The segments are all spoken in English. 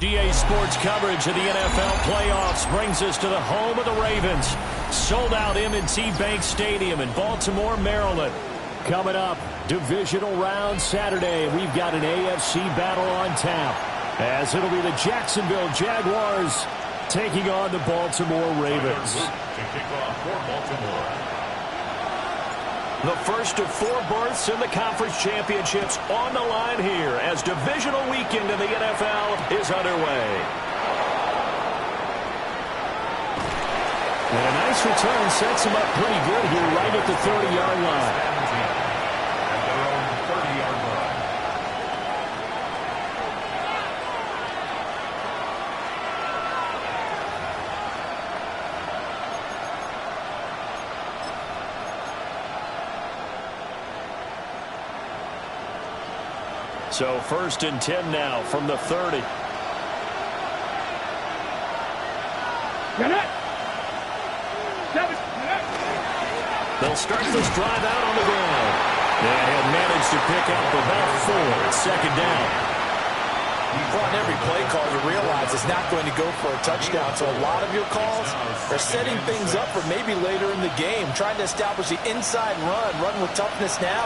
GA Sports coverage of the NFL playoffs brings us to the home of the Ravens. Sold out M&T Bank Stadium in Baltimore, Maryland. Coming up, divisional round Saturday. We've got an AFC battle on tap, as it'll be the Jacksonville Jaguars taking on the Baltimore Ravens. To kick off for Baltimore. The first of 4 berths in the conference championships on the line here as divisional weekend in the NFL is underway. And a nice return sets him up pretty good here right at the 30-yard line. At their own 30-yard line. So first and 10 now from the 30. They'll start this drive out on the ground. And he'll manage to pick up about 4 at second down. Well, on every play call, you realize it's not going to go for a touchdown. So a lot of your calls are setting things up for maybe later in the game, trying to establish the inside run with toughness now.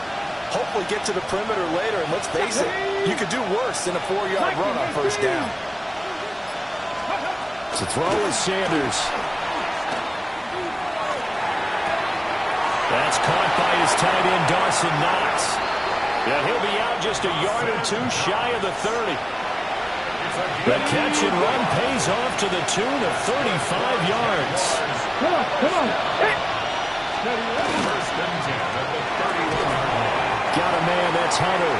Hopefully get to the perimeter later, and let's face it, you could do worse than a 4-yard run on first down. To throw is Sanders. That's caught by his tight end, Dawson Knox. Yeah, he'll be out just a yard or 2 shy of the 30. The catch and run pays off to the tune of 35 yards. Come on. Hey. First and 10 at the 31-yard line. Got a man, that's Hunter.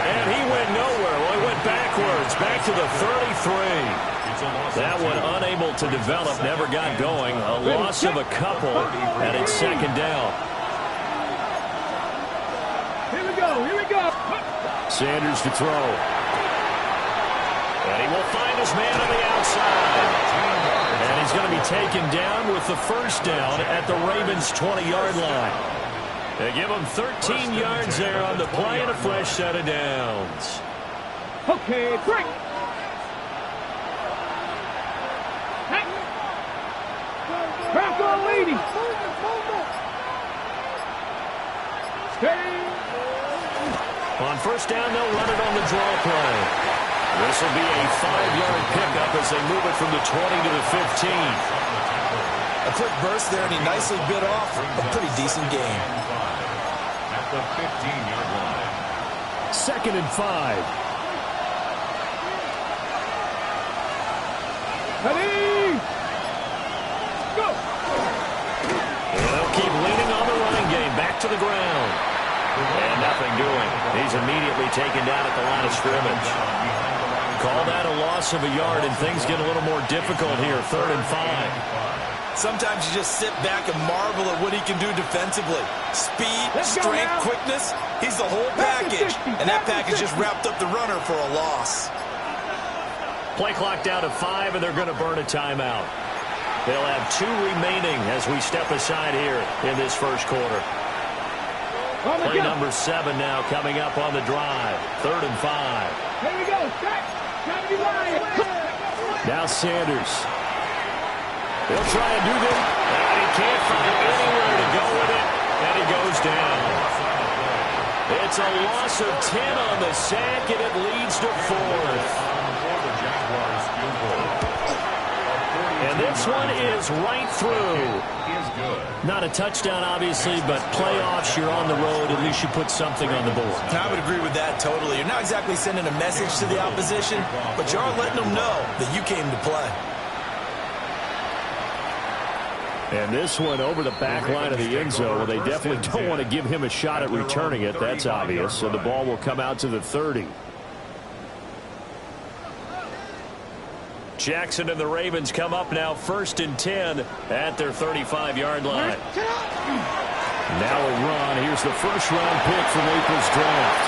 And he went nowhere. Well, he went backwards, back to the 33. That one unable to develop, never got going. A loss of a couple, and it's second down. Here we go. Sanders to throw. And he will find his man on the outside. And he's going to be taken down with the first down at the Ravens' 20-yard line. They give him 13 yards there on the play and a fresh set of downs. Okay, break. Back on, lady. Stay. On first down, they'll run it on the draw play. This will be a 5-yard pickup as they move it from the 20 to the 15. A quick burst there, and he nicely bit off a pretty decent game. At the 15-yard line. Second and 5. Ready? Go. And they'll keep leaning on the running game. Back to the ground. And nothing doing. He's immediately taken down at the line of scrimmage. Call that a loss of a yard, and things get a little more difficult here. 3rd and 5. Sometimes you just sit back and marvel at what he can do defensively. Speed, strength, quickness, he's the whole package. And that package just wrapped up the runner for a loss. Play clock down to 5, and they're going to burn a timeout. They'll have 2 remaining as we step aside here in this first quarter. Play number 7 now coming up on the drive. 3rd and 5. Here we go. Now Sanders. He'll try and do this, and he can't find anywhere to go with it, and he goes down. It's a loss of 10 on the sack, and it leads to 4th. And this one is right through. Not a touchdown, obviously, but playoffs, you're on the road. At least you put something on the board. I would agree with that totally. You're not exactly sending a message to the opposition, but you are letting them know that you came to play. And this one over the back line of the end zone. Well, they definitely don't want to give him a shot at returning it. That's obvious. So the ball will come out to the 30. Jackson and the Ravens come up now 1st and 10 at their 35-yard line. Now a run. Here's the first-round pick from April's draft.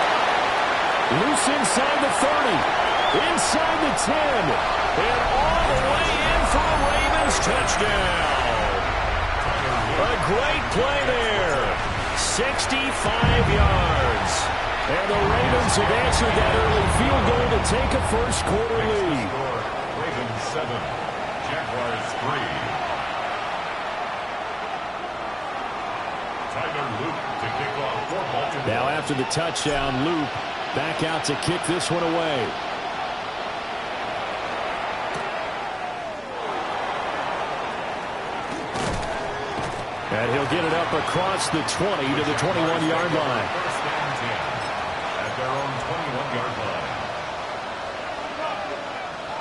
Loose inside the 30. Inside the 10. And all the way in for a Ravens touchdown. A great play there. 65 yards. And the Ravens have answered that early field goal to take a first quarter lead. Ravens 7, Jaguars 3. Tyler Luke to kick off for Baltimore. Now after the touchdown, Luke back out to kick this one away. And he'll get it up across the 20 to the 21-yard line. First and 10 at their own 21-yard line.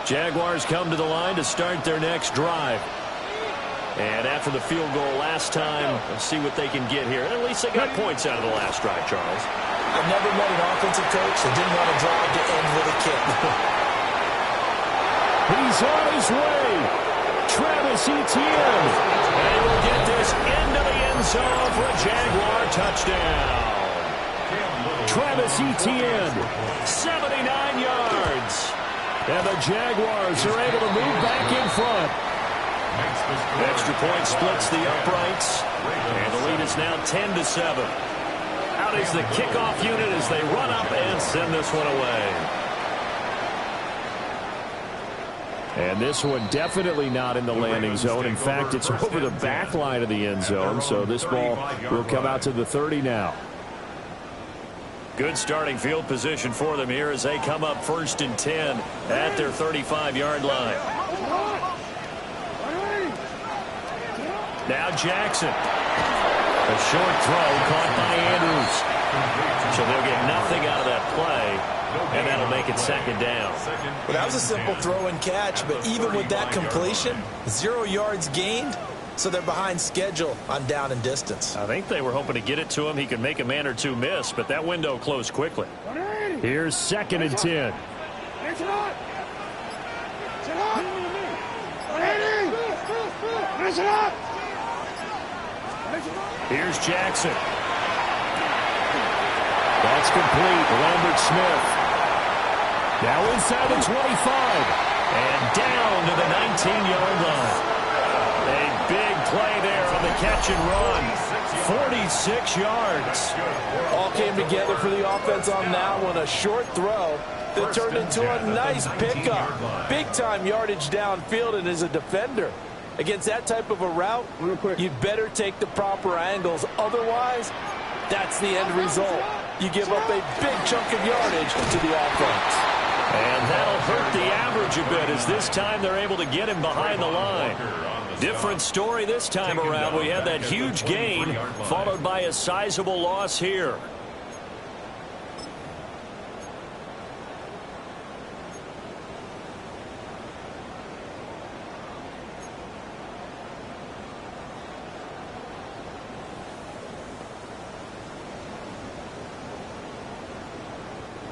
Jaguars come to the line to start their next drive. And after the field goal last time, let's see what they can get here. At least they got points out of the last drive, Charles. I've never met an offensive coach that didn't want to drive to end with a kick. He's on his way. Travis Etienne. And he will get this into the end zone for a Jaguar touchdown. Travis Etienne, 79 yards. And the Jaguars are able to move back in front. Extra point splits the uprights. And the lead is now 10-7. Out is the kickoff unit as they run up and send this one away. And this one definitely not in the landing zone. In fact, it's over the back line of the end zone. So this ball will come out to the 30 now. Good starting field position for them here as they come up 1st and 10 at their 35-yard line. Now Jackson. A short throw caught by Andrews. So they'll get nothing out of that play, and that'll make it 2nd down. Well, that was a simple throw and catch, but even with that completion, 0 yards gained, so they're behind schedule on down and distance. I think they were hoping to get it to him. He could make a man or two miss, but that window closed quickly. Here's 2nd and 10. Here's Jackson. That's complete. Lambert Smith. Now inside the 25. And down to the 19-yard line. A big play there on the catch and run. 46 yards. All came together for the offense on that one. A short throw that turned into a nice pickup. Big-time yardage downfield, and as a defender, against that type of a route, you'd better take the proper angles. Otherwise, that's the end result. You give up a big chunk of yardage to the offense. And that'll hurt the average a bit as this time they're able to get him behind the line. Different story this time around. We had that huge gain followed by a sizable loss here.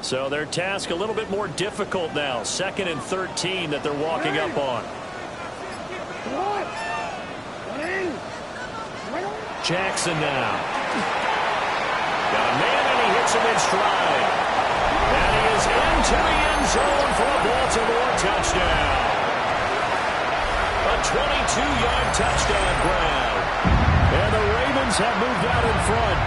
So their task a little bit more difficult now. 2nd and 13 that they're walking up on. Jackson now. Got a man and he hits him in stride. And he is into the end zone for a Baltimore touchdown. A 22-yard touchdown grab. And the Ravens have moved out in front.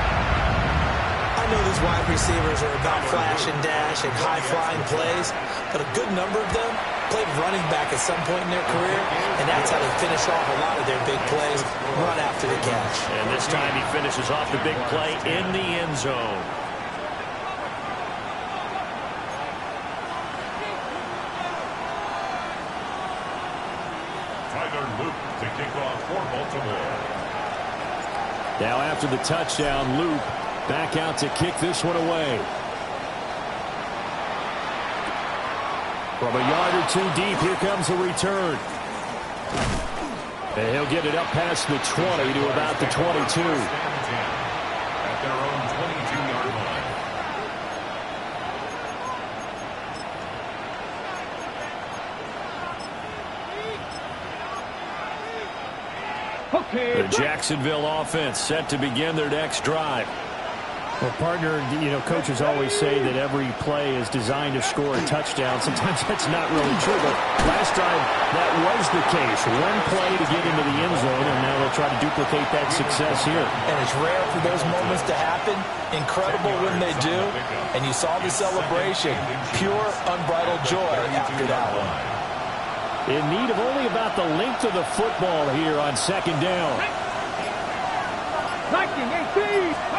I know these wide receivers are about flash and dash and high-flying plays, but a good number of them played running back at some point in their career, and that's how they finish off a lot of their big plays, run after the catch. And this time he finishes off the big play in the end zone. Tyler Luke to kick off for Baltimore. Now after the touchdown, Luke back out to kick this one away. From a yard or two deep, here comes a return. And he'll get it up past the 20 to about the 22. At their own 22-yard line. The Jacksonville offense set to begin their next drive. Well, partner, coaches always say that every play is designed to score a touchdown. Sometimes that's not really true, but last drive that was the case. One play to get into the end zone, and now they'll try to duplicate that success here. And it's rare for those moments to happen. Incredible when they do. And you saw the celebration. Pure, unbridled joy after that one. In need of only about the length of the football here on second down. 19-18.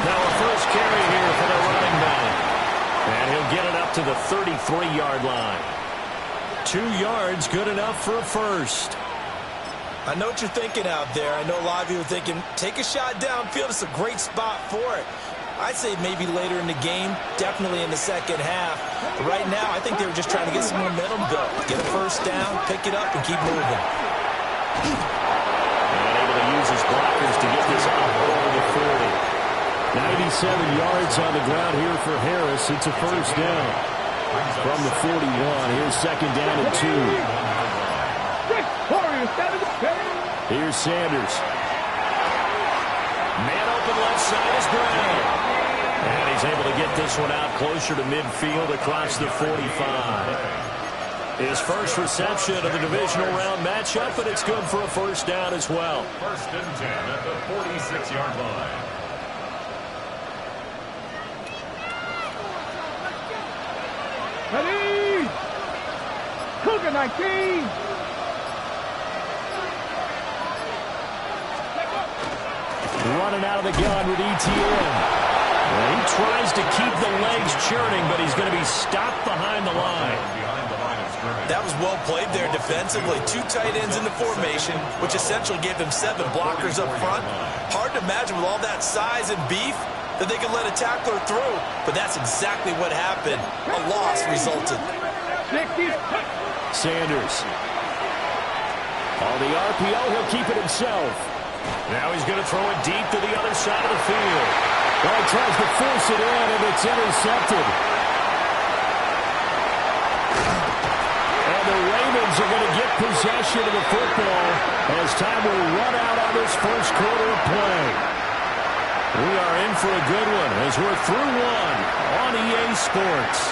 Now a first carry here for the running back. And he'll get it up to the 33-yard line. 2 yards, good enough for a first. I know what you're thinking out there. I know a lot of you are thinking, take a shot downfield. It's a great spot for it. I'd say maybe later in the game, definitely in the second half. But right now, I think they were just trying to get some momentum built. Get a first down, pick it up, and keep moving. And able to use his blockers to get this up over the 40. 97 yards on the ground here for Harris. It's a first down. From the 41, here's second down and 2. Here's Sanders. Man open left side is Brown. And he's able to get this one out closer to midfield across the 45. His first reception of the divisional round matchup, but it's good for a first down as well. First and 10 at the 46-yard line. Ready! Cougar 19! Running out of the gun with ETN. And he tries to keep the legs churning, but he's going to be stopped behind the line. That was well played there defensively. 2 tight ends in the formation, which essentially gave them 7 blockers up front. Hard to imagine with all that size and beef that they could let a tackler through, but that's exactly what happened. A loss resulted. Sanders. On the RPO, he'll keep it himself. Now he's going to throw it deep to the other side of the field. Well, he tries to force it in, and it's intercepted. And the Ravens are going to get possession of the football as time will run out on this first quarter of play. We are in for a good one as we're through one on EA Sports.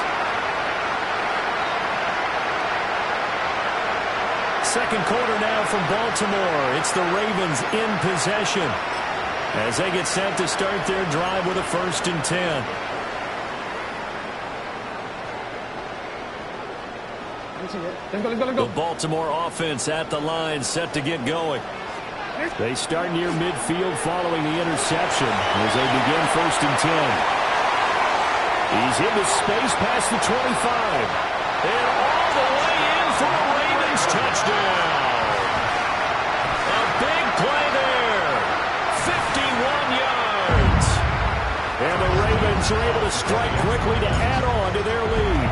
Second quarter now from Baltimore. It's the Ravens in possession as they get set to start their drive with a first and 10. The Baltimore offense at the line, set to get going. They start near midfield following the interception as they begin first and 10. He's into space past the 25. And all the way in for a Ravens touchdown. A big play there. 51 yards. And the Ravens are able to strike quickly to add on to their lead.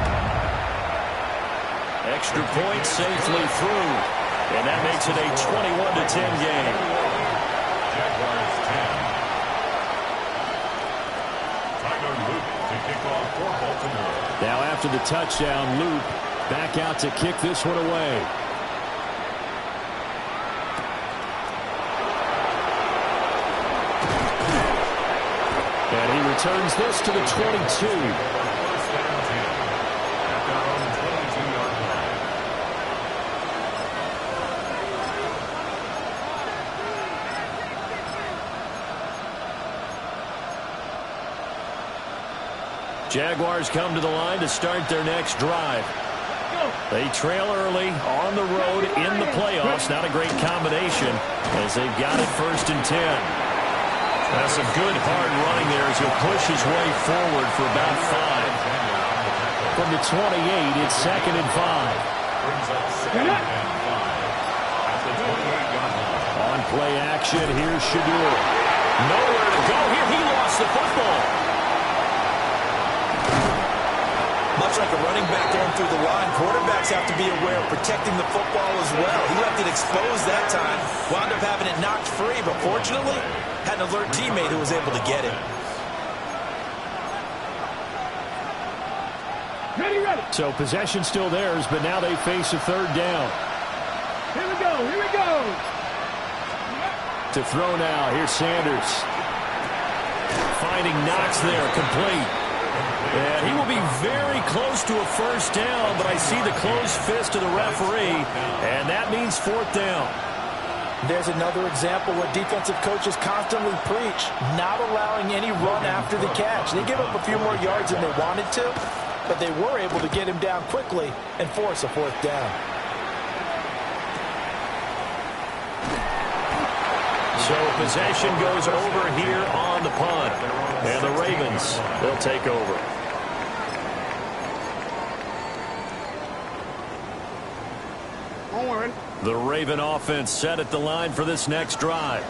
Extra point safely through. And that makes it a 21-10 game. Jaguars 10. Tyler Luke to kick off for Baltimore. Now after the touchdown, Luke back out to kick this one away. And he returns this to the 22. Jaguars come to the line to start their next drive. They trail early on the road in the playoffs. Not a great combination as they've got it first and 10. That's some good hard running there as he'll push his way forward for about 5. From the 28, it's second and 5. On play action, here's Shadur. Nowhere to go here. He lost the football. Much like a running back going through the line, quarterbacks have to be aware of protecting the football as well. He left it exposed that time, wound up having it knocked free, but fortunately, had an alert teammate who was able to get it. Ready. So possession still theirs, but now they face a third down. Here we go. To throw now, here's Sanders. finding Knox there, complete. And he will be very close to a first down, but I see the closed fist of the referee, and that means fourth down. There's another example what defensive coaches constantly preach, not allowing any run after the catch. They give up a few more yards than they wanted to, but they were able to get him down quickly and force a fourth down. So possession goes over here on the punt. And the Ravens, they'll take over. The Raven offense set at the line for this next drive.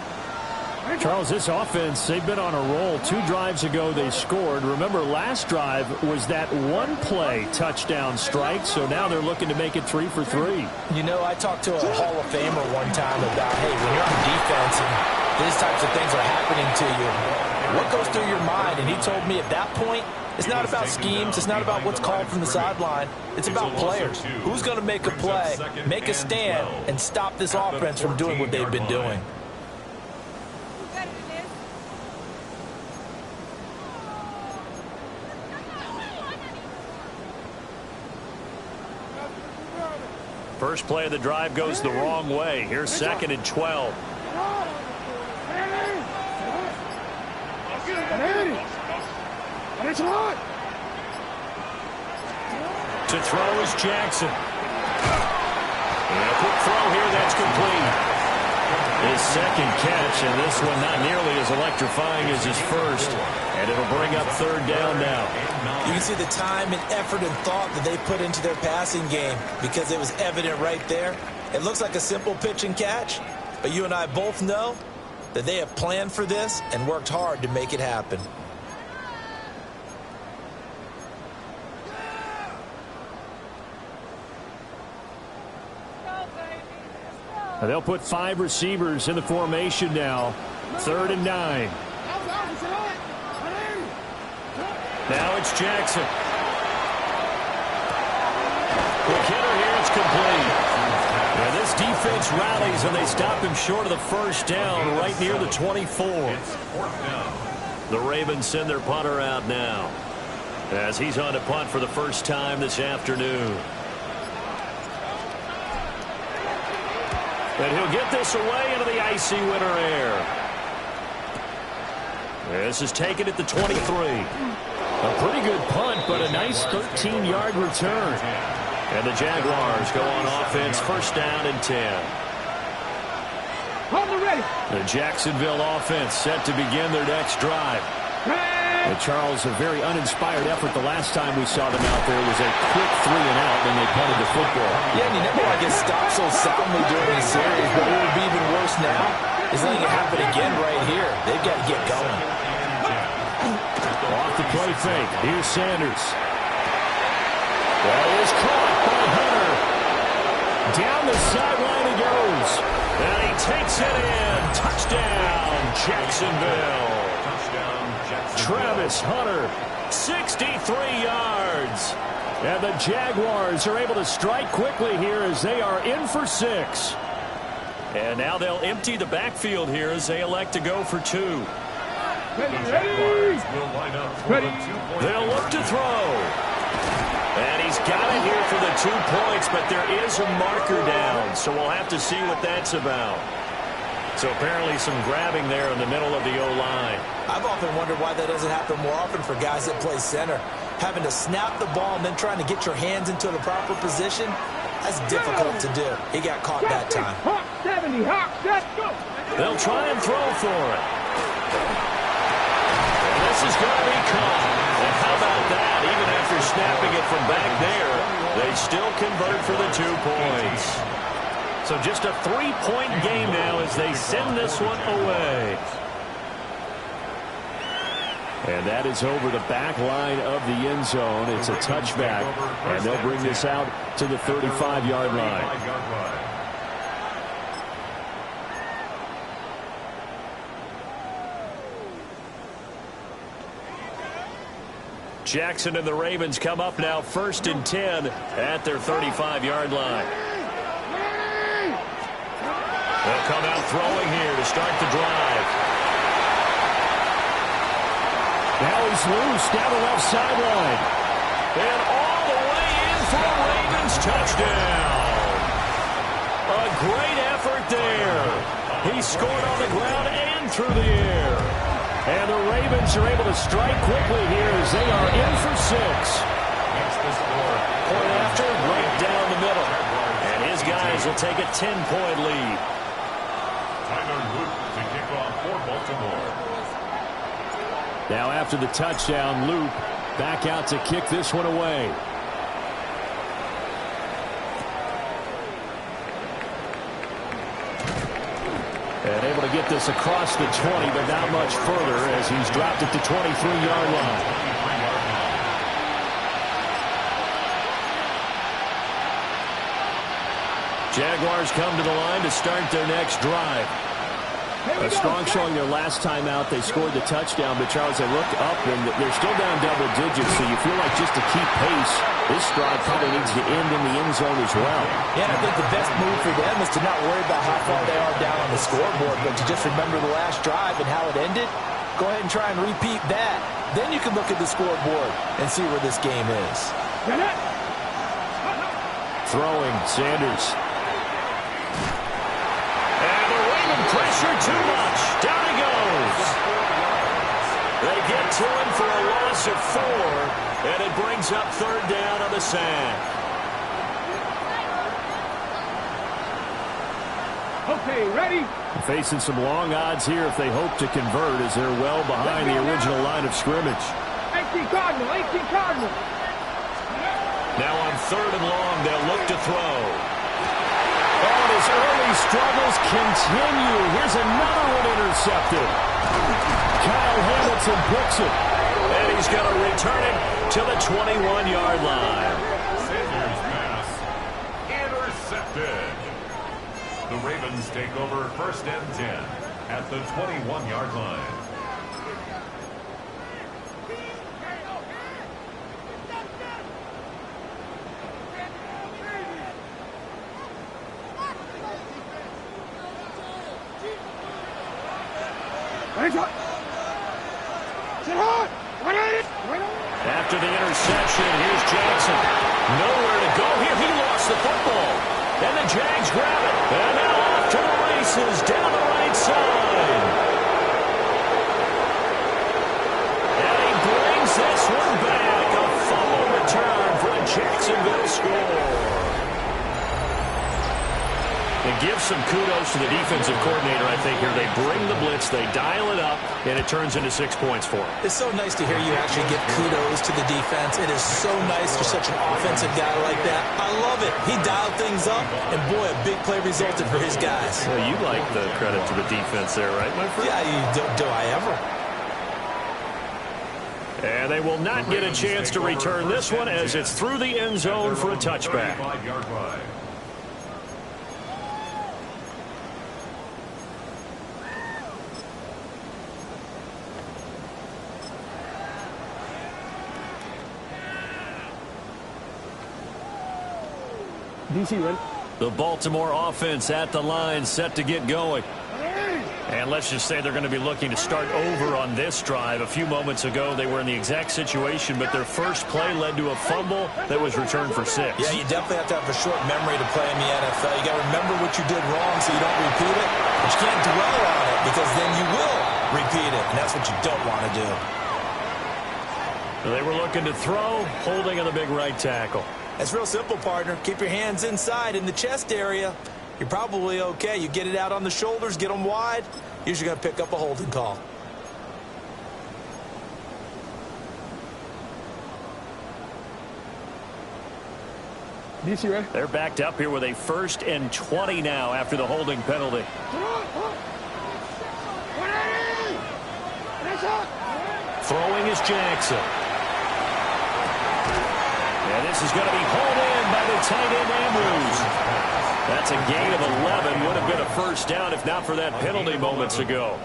Charles, this offense, they've been on a roll. 2 drives ago they scored. Remember, last drive was that one-play touchdown strike, so now they're looking to make it 3 for 3. You know, I talked to a Hall of Famer one time about, hey, when you're on defense and these types of things are happening to you, what goes through your mind? And he told me at that point, it's not about schemes. It's not about what's called from the sideline. It's about players. Who's going to make a play, make a stand, and stop this offense from doing what they've been doing? First play of the drive goes the wrong way. Here's 2nd and 12. To throw is Jackson. And a quick throw here, that's complete. His second catch, and this one not nearly as electrifying as his first. And it'll bring up 3rd down now. You can see the time and effort and thought that they put into their passing game because it was evident right there. It looks like a simple pitch and catch, but you and I both know that they have planned for this and worked hard to make it happen. They'll put 5 receivers in the formation now. 3rd and 9. Now it's Jackson. Quick hitter here, it's complete. Now this defense rallies and they stop him short of the first down right near the 24. The Ravens send their punter out now as he's on to punt for the first time this afternoon. And he'll get this away into the icy winter air. This is taken at the 23. A pretty good punt, but a nice 13-yard return. And the Jaguars go on offense, first down and 10. The Jacksonville offense set to begin their next drive. And Charles, a very uninspired effort. The last time we saw them out there was a quick 3 and out when they punted the football. Yeah, and you never want to get stopped so soundly during the series, but what would be even worse now is letting it happen again right here. They've got to get going. Off the play fake. Here's Sanders. That is caught by Hunter. Down the sideline he goes. And he takes it in. Touchdown, Jacksonville. Travis Hunter, 63 yards. And the Jaguars are able to strike quickly here as they are in for 6. And now they'll empty the backfield here as they elect to go for 2. They'll look to throw. And he's got it here for the 2 points, but there is a marker down, so we'll have to see what that's about. So apparently some grabbing there in the middle of the O-line. I've often wondered why that doesn't happen more often for guys that play center. Having to snap the ball and then trying to get your hands into the proper position, that's difficult to do. He got caught that time. They'll try and throw for it. And this is going to be caught. And how about that? Even after snapping it from back there, they still convert for the 2 points. So just a 3-point game now as they send this one away. And that is over the back line of the end zone. It's a touchback, and they'll bring this out to the 35-yard line. Jackson and the Ravens come up now 1st and 10 at their 35-yard line. They'll come out throwing here to start the drive. Now he's loose down the left sideline. And all the way in for a Ravens touchdown. A great effort there. He scored on the ground and through the air. And the Ravens are able to strike quickly here as they are in for 6. That's the score. Point after, right down the middle. And his guys will take a 10-point lead. Tyler Luke to kick off for Baltimore. Now after the touchdown, Luke back out to kick this one away. And able to get this across the 20, but not much further as he's dropped it to 23-yard line. Jaguars come to the line to start their next drive. A strong showing their last time out. They scored the touchdown, but Charles, they look up and they're still down double digits, so you feel like just to keep pace, this drive probably needs to end in the end zone as well. Yeah, and I think the best move for them is to not worry about how far they are down on the scoreboard, but to just remember the last drive and how it ended. Go ahead and try and repeat that. Then you can look at the scoreboard and see where this game is. Throwing, Sanders. Pressure too much. Down he goes. They get to him for a loss of 4, and it brings up 3rd down on the sack. Okay, ready? Facing some long odds here if they hope to convert as they're well behind the original line of scrimmage. 18 Cardinal, 18 Cardinal. Now on 3rd and long, they'll look to throw. And his early struggles continue. Here's another one intercepted. Kyle Hamilton picks it. And he's going to return it to the 21-yard line. Sanders' pass intercepted. The Ravens take over 1st and 10 at the 21-yard line. After the interception, here's Jackson. Nowhere to go here. He lost the football. And the Jags grab it. And now off to the races down the right side. And he brings this one back. A fumble return for a Jacksonville score. And give some kudos to the defensive coordinator, I think, here. They bring the blitz, they dial it up, and it turns into 6 points for them. It's so nice to hear you actually give kudos to the defense. It is so nice for such an offensive guy like that. I love it. He dialed things up, and boy, a big play resulted for his guys. Well, you like the credit to the defense there, right, my friend? Yeah, do I ever? And they will not get a chance to return this one as it's through the end zone for a touchback. DC ready? The Baltimore offense at the line, set to get going. And let's just say they're going to be looking to start over on this drive. A few moments ago, they were in the exact situation, but their first play led to a fumble that was returned for 6. Yeah, you definitely have to have a short memory to play in the NFL. You got to remember what you did wrong so you don't repeat it. But you can't dwell on it because then you will repeat it, and that's what you don't want to do. They were looking to throw, holding on the big right tackle. That's real simple, partner. Keep your hands inside in the chest area. You're probably okay. You get it out on the shoulders, get them wide. Usually going to pick up a holding call. DC ready? They're backed up here with a 1st and 20 now after the holding penalty. Throwing is Jackson. And this is going to be hauled in by the tight end Andrews. That's a gain of 11. Would have been a first down if not for that penalty moments ago.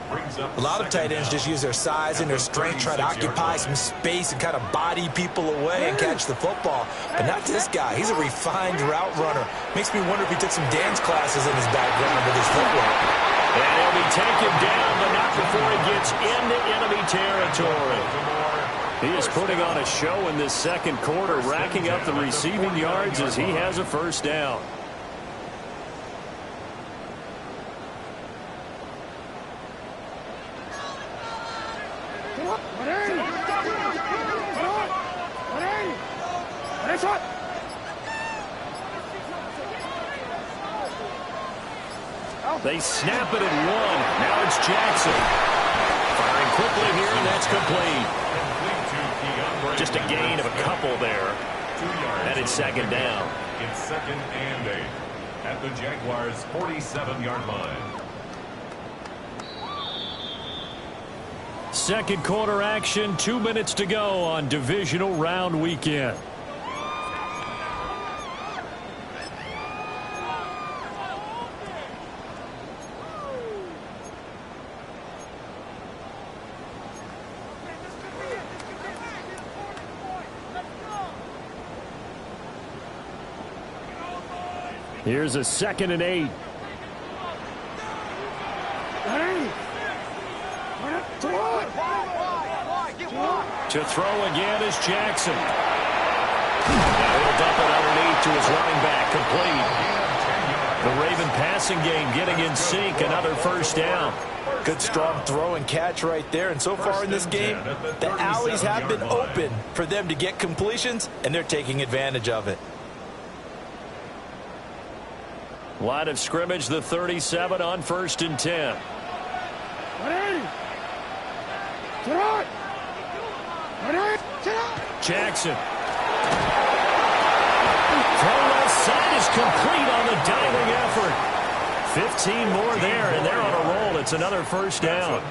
A lot of tight ends just use their size and their strength, try to occupy some space and kind of body people away and catch the football. But not this guy. He's a refined route runner. Makes me wonder if he took some dance classes in his background with his footwork. And he'll be taken down, but not before he gets into enemy territory. He is putting on a show in this second quarter, racking up the receiving yards as he has a first down. They snap it at 1. Now it's Jackson. Firing quickly here, and that's complete. Just a gain of a couple there. And it's second down. It's second and 8 at the Jaguars' 47-yard line. Second quarter action, 2 minutes to go on divisional round weekend. Here's a second and 8. To throw again is Jackson. Now he'll dump it underneath to his running back. Complete. The Raven passing game getting in sync. Another first down. Good strong throw and catch right there. And so far in this game, the alleys have been open for them to get completions, and they're taking advantage of it. Line of scrimmage, the 37 on 1st and 10. Jackson. Throw left side is complete on the diving effort. 15 more there, and they're on a roll. It's another first down.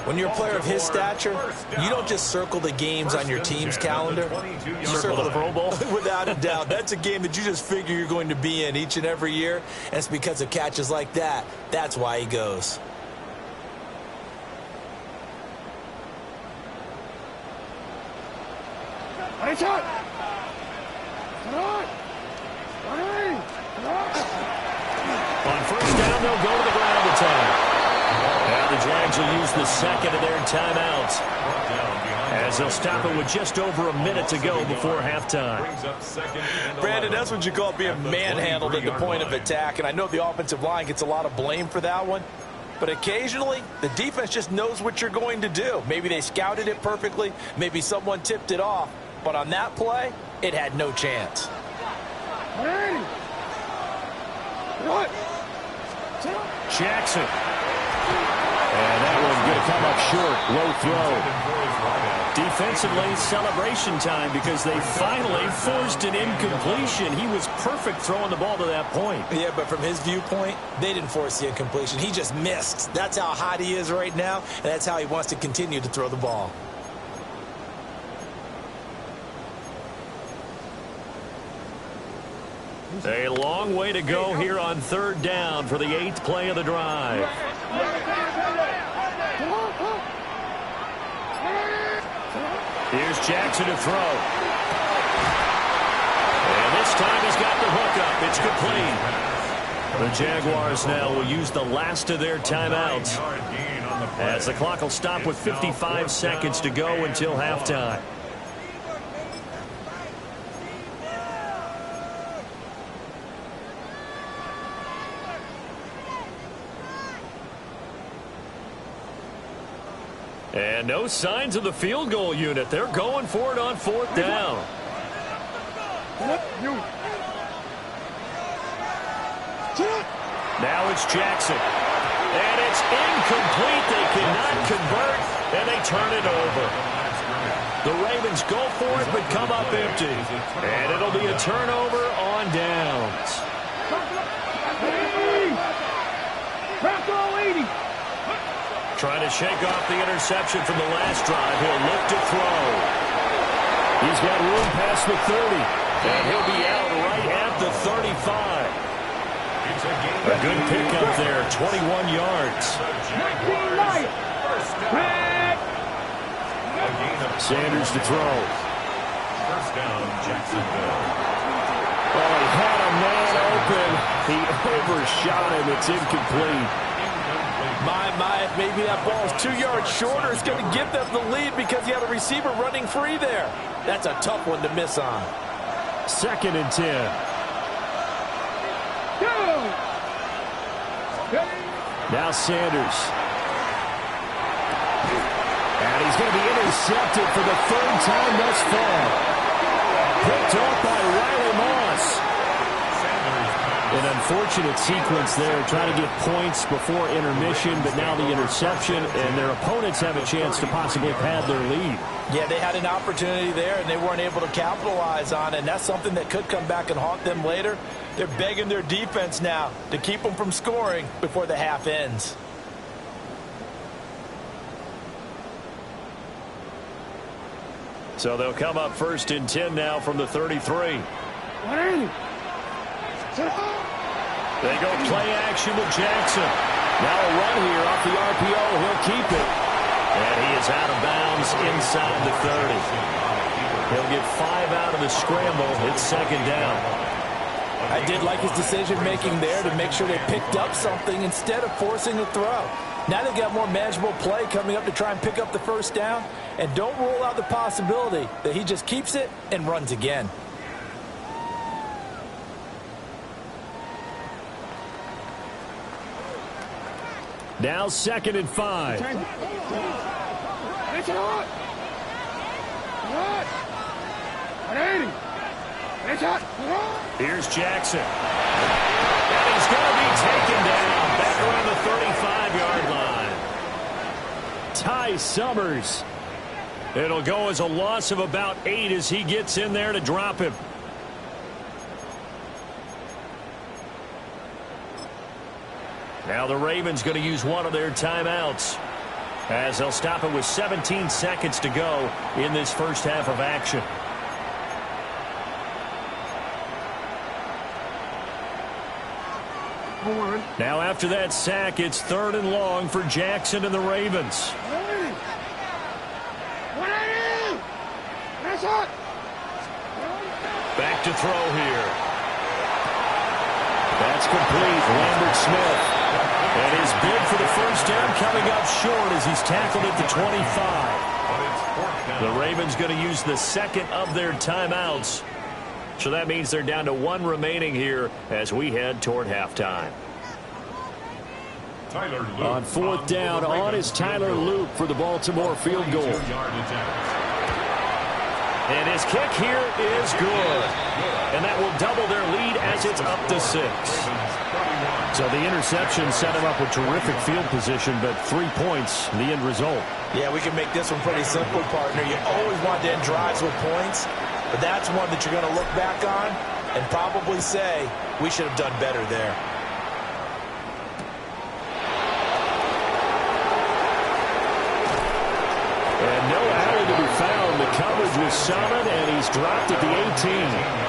When you're a player of his stature, you don't just circle the games on your team's calendar. You circle the Pro Bowl. Without a doubt. That's a game that you just figure you're going to be in each and every year. And it's because of catches like that. That's why he goes. On first down, they'll go to the ground attack. Now the Jags will use the second of their timeouts, as they'll stop it with just over a minute to go before halftime. Brandon, that's what you call being manhandled at the point of attack. And I know the offensive line gets a lot of blame for that one. But occasionally, the defense just knows what you're going to do. Maybe they scouted it perfectly. Maybe someone tipped it off. But on that play, it had no chance. Jackson. And that one's going to come up short. Low throw. Defensively, celebration time because they finally forced an incompletion. He was perfect throwing the ball to that point. Yeah, but from his viewpoint, they didn't force the incompletion. He just missed. That's how hot he is right now, and that's how he wants to continue to throw the ball. A long way to go here on third down for the 8th play of the drive. Here's Jackson to throw. And this time he's got the hook up. It's complete. The Jaguars now will use the last of their timeouts, as the clock will stop with 55 seconds to go until halftime. And no signs of the field goal unit. They're going for it on 4th down. Now it's Jackson. And it's incomplete. They cannot convert, and they turn it over. The Ravens go for it, but come up empty. And it'll be a turnover on downs. Trying to shake off the interception from the last drive. He'll look to throw. He's got room past the 30. And he'll be out right at the 35. A good pickup there, 21 yards. Sanders to throw. First down, Jacksonville. Oh, he had a man open. He overshot him. It's incomplete. Maybe that ball is 2 yards shorter. It's going to give them the lead because he had a receiver running free there. That's a tough one to miss on. 2nd and 10. Now Sanders. And he's going to be intercepted for the 3rd time thus far. Picked off by Riley Moss. An unfortunate sequence there, trying to get points before intermission, but now the interception, and their opponents have a chance to possibly pad their lead. Yeah, they had an opportunity there, and they weren't able to capitalize on it, and that's something that could come back and haunt them later. They're begging their defense now to keep them from scoring before the half ends. So they'll come up 1st and 10 now from the 33. They go play action with Jackson. Now a run here off the RPO. He'll keep it. And he is out of bounds inside the 30. He'll get 5 out of the scramble. It's 2nd down. I did like his decision-making there to make sure they picked up something instead of forcing a throw. Now they've got more manageable play coming up to try and pick up the 1st down. And don't rule out the possibility that he just keeps it and runs again. Now 2nd and 5. Here's Jackson. And he's going to be taken down back around the 35-yard line. Ty Summers. It'll go as a loss of about 8 as he gets in there to drop him. Now the Ravens going to use one of their timeouts as they'll stop it with 17 seconds to go in this 1st half of action. Now after that sack, it's 3rd and long for Jackson and the Ravens. Back to throw here. That's complete. Lambert Smith. And his bid for the 1st down coming up short as he's tackled at the 25. The Ravens going to use the 2nd of their timeouts. So that means they're down to 1 remaining here as we head toward halftime. On 4th down, on is Tyler Loop for the Baltimore field goal. And his kick here is good. And that will double their lead as it's up to 6. So the interception set him up with terrific field position, but 3 points, the end result. Yeah, we can make this one pretty simple, partner. You always want to end drives with points, but that's one that you're going to look back on and probably say, we should have done better there. And no alley to be found. The coverage was solid, and he's dropped at the 18.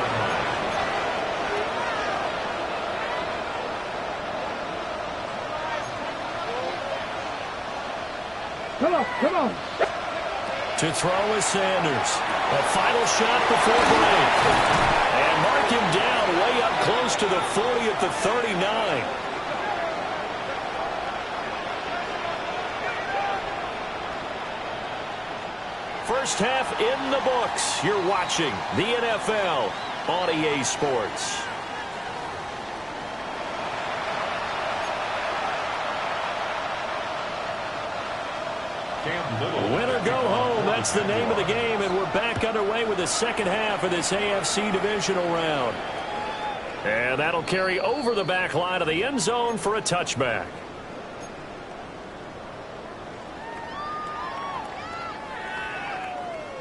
Come on. To throw is Sanders. A final shot before break. And mark him down way up close to the 40 at the 39. First half in the books. You're watching the NFL on EA Sports. Win or go home, that's the name of the game, and we're back underway with the 2nd half of this AFC divisional round. And that'll carry over the back line of the end zone for a touchback.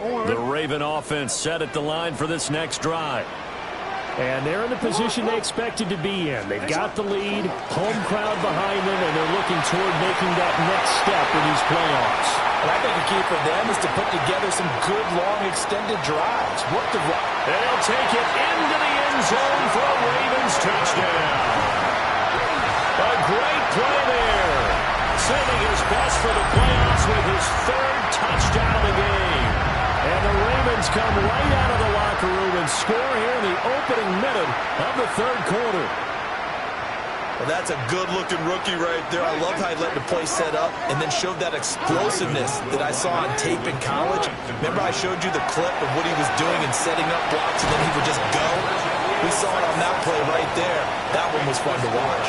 The Raven offense set at the line for this next drive. And they're in the position they expected to be in. They've got the lead, home crowd behind them, and they're looking toward making that next step in these playoffs. And I think the key for them is to put together some good, long, extended drives. And he'll take it into the end zone for a Ravens touchdown. A great play there. Saving his best for the playoffs with his 3rd touchdown of the game. And the Ravens come right out of the locker room and score here in the opening minute of the 3rd quarter. Well, that's a good-looking rookie right there. I love how he let the play set up and then showed that explosiveness that I saw on tape in college. Remember I showed you the clip of what he was doing and setting up blocks, and then he would just go? We saw it on that play right there. That one was fun to watch.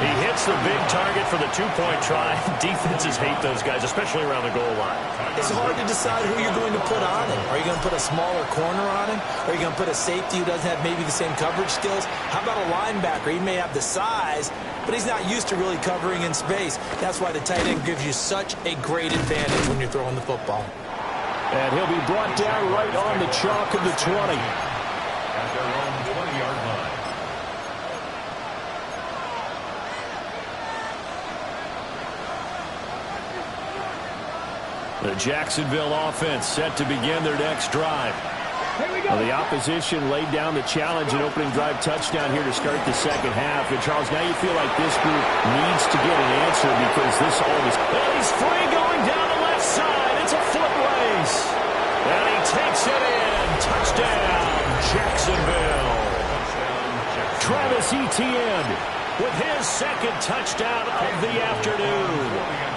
He hits the big target for the two-point try. Defenses hate those guys, especially around the goal line. It's hard to decide who you're going to put on him. Are you going to put a smaller corner on him? Are you going to put a safety who doesn't have maybe the same coverage skills? How about a linebacker? He may have the size, but he's not used to really covering in space. That's why the tight end gives you such a great advantage when you're throwing the football. And he'll be brought down right on the chalk of the 20. At their own 20-yard line. The Jacksonville offense set to begin their next drive. Well, the opposition laid down the challenge and opening drive touchdown here to start the second half. And, Charles, now you feel like this group needs to get an answer because this always... And he's free going down the left side. It's a foot race. And he takes it in. Touchdown, Jacksonville. Travis Etienne with his second touchdown of the afternoon.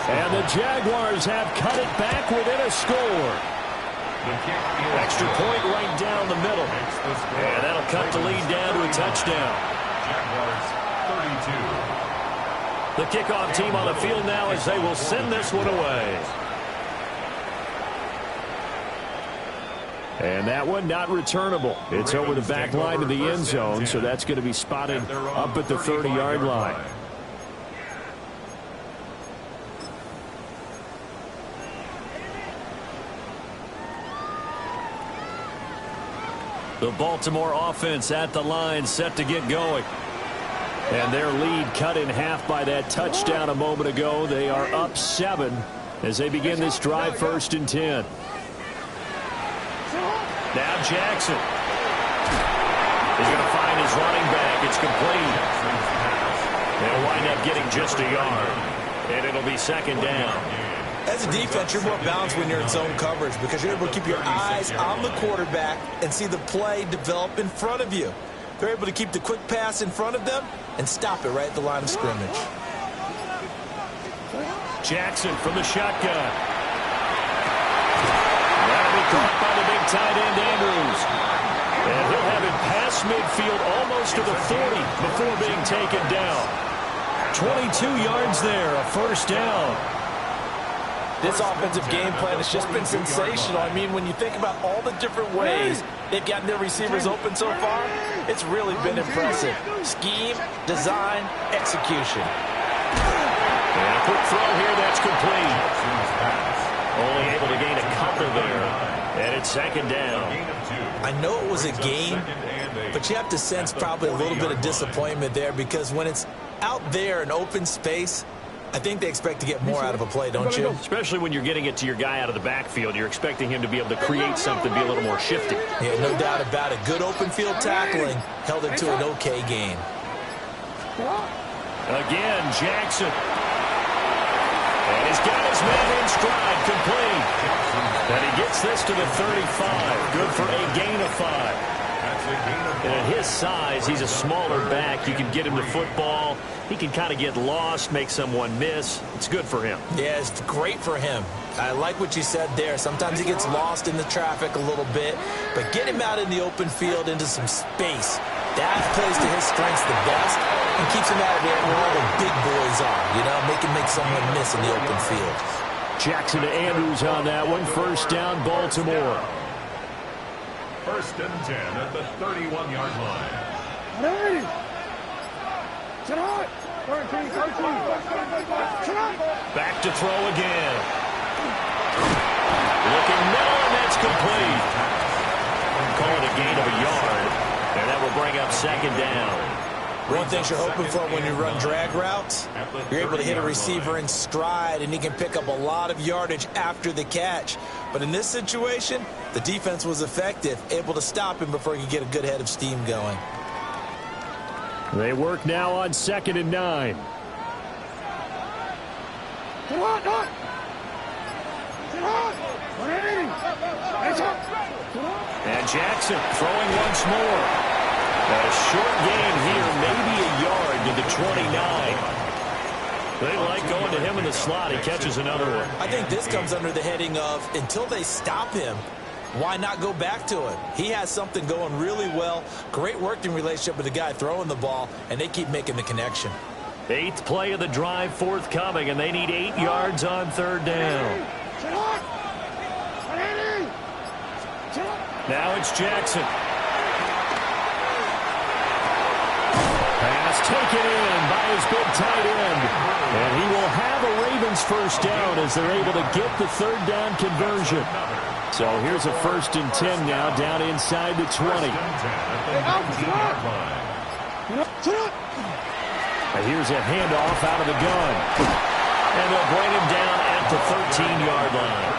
And the Jaguars have cut it back within a score. Extra point right down the middle. And that'll cut the lead down to a touchdown. Jaguars 32. The kickoff team on the field now as they will send this one away. And that one not returnable. It's over the back line of the end zone, so that's going to be spotted up at the 30-yard line. The Baltimore offense at the line set to get going. And their lead cut in half by that touchdown a moment ago. They are up 7 as they begin this drive 1st and 10. Now Jackson. He's going to find his running back. It's complete. They'll wind up getting just a yard. And it'll be second down. As a defense, you're more balanced when you're in zone coverage because you're able to keep your eyes on the quarterback and see the play develop in front of you. They're able to keep the quick pass in front of them and stop it right at the line of scrimmage. Jackson from the shotgun. That'll be caught by the big tight end, Andrews. And he'll have it past midfield almost to the 40 before being taken down. 22 yards there, a first down. This offensive game plan has just been sensational. I mean, when you think about all the different ways they've gotten their receivers open so far, it's really been impressive. Scheme, design, execution. And a quick throw here, that's complete. Only able to gain a couple there. And it's second down. I know it was a gain, but you have to sense probably a little bit of disappointment there because when it's out there in open space, I think they expect to get more out of a play, don't you? Especially when you're getting it to your guy out of the backfield. You're expecting him to be able to create something, be a little more shifty. Yeah, no doubt about it. Good open field tackling held it to an okay gain. Again, Jackson. And he's got his man in stride, complete. And he gets this to the 35. Good for a gain of 5. And at his size, he's a smaller back. You can get him the football. He can kind of get lost, make someone miss. It's good for him. Yeah, it's great for him. I like what you said there. Sometimes he gets lost in the traffic a little bit, but get him out in the open field into some space. That plays to his strengths the best and keeps him out of there where all the big boys are, you know, make someone miss in the open field. Jackson to Andrews on that one. First down, Baltimore. 1st and 10 at the 31-yard line. Back to throw again. Looking middle, and that's complete. Call it a gain of a yard, and that will bring up second down. One thing you're hoping for when you run drag routes, you're able to hit a receiver in stride, and he can pick up a lot of yardage after the catch. But in this situation, the defense was effective, able to stop him before he could get a good head of steam going. They work now on 2nd and 9. And Jackson throwing once more. A short gain here, maybe a yard to the 29. They like going to him in the slot. He catches another one. I think this comes under the heading of until they stop him, why not go back to him? He has something going really well. Great working relationship with the guy throwing the ball, and they keep making the connection. 8th play of the drive forthcoming, and they need 8 yards on 3rd down. Now it's Jackson. Pass taken in by his big tight end. And he will have a Ravens first down as they're able to get the 3rd down conversion. So here's a 1st and 10 now down inside the 20. Here's a handoff out of the gun. And they'll bring him down at the 13-yard line.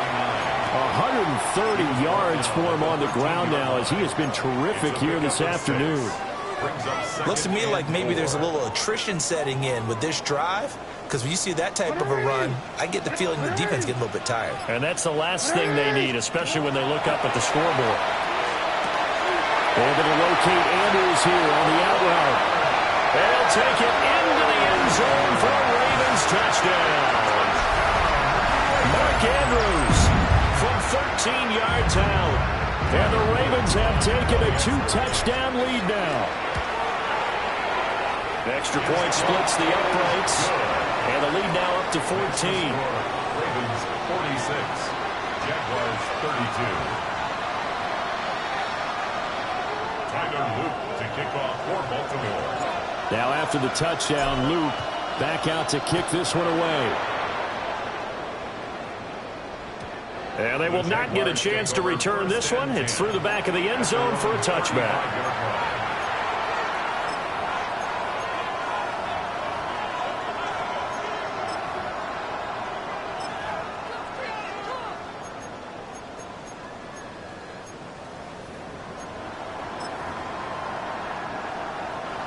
130 yards for him on the ground now as he has been terrific here this afternoon. Looks to me like maybe there's a little attrition setting in with this drive, because when you see that type of a run, I get the feeling the defense getting a little bit tired. And that's the last thing they need, especially when they look up at the scoreboard. Able to locate Andrews here on the out route. They'll take it into the end zone for a Ravens touchdown. Mark Andrews from 13 yards out. And the Ravens have taken a 2-touchdown lead now. Extra point splits the uprights. And the lead now up to 14. Ravens 46. Jaguars 32. Tyler Luke to kick off for Baltimore. Now after the touchdown, Loop back out to kick this one away. And they will not get a chance to return this one. It's through the back of the end zone for a touchback.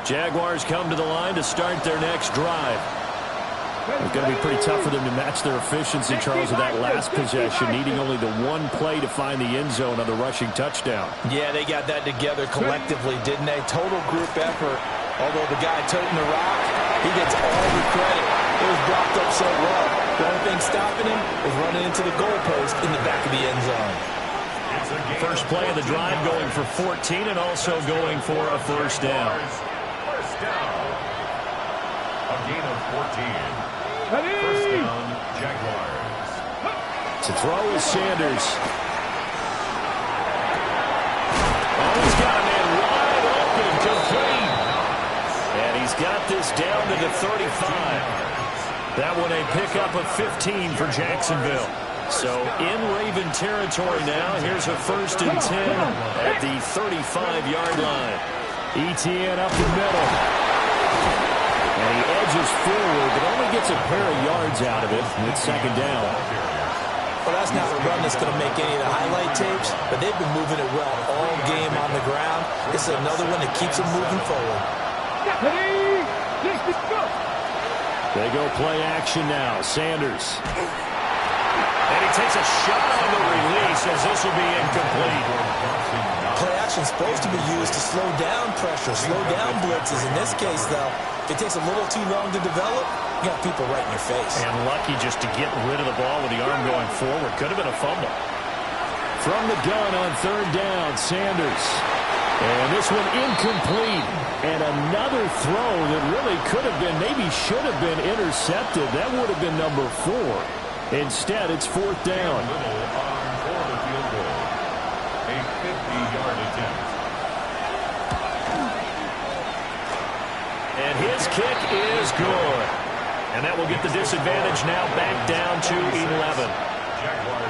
Jaguars come to the line to start their next drive. It's going to be pretty tough for them to match their efficiency, Charles, with that last possession, needing only the one play to find the end zone on the rushing touchdown. Yeah, they got that together collectively, didn't they? Total group effort. Although the guy toting the rock, he gets all the credit. It was blocked up so well. The only thing stopping him was running into the goalpost in the back of the end zone. First play of the drive going for 14 and also going for a first down. First down. A gain of 14. First down, Jaguars. To throw is Sanders. Oh, he's got a man wide open, complete. And he's got this down to the 35. That one a pickup of 15 for Jacksonville. So in Raven territory now. Here's a 1st and 10 at the 35-yard line. ETN up the middle. And he edges forward, but only gets a pair of yards out of it. It's 2nd down. Well, that's not a run that's going to make any of the highlight tapes, but they've been moving it well all game on the ground. This is another one that keeps them moving forward. They go play action now. Sanders. And he takes a shot on the release as this will be incomplete. Play action is supposed to be used to slow down pressure, slow down blitzes. In this case, though, if it takes a little too long to develop, you got people right in your face. And lucky just to get rid of the ball with the arm going forward. Could have been a fumble. From the gun on 3rd down, Sanders. And this one incomplete. And another throw that really could have been, maybe should have been intercepted. That would have been number 4. Instead, it's 4th down. Little on for the field goal. A 50-yard attempt. And his kick is good. And that will get the disadvantage now back down to 11.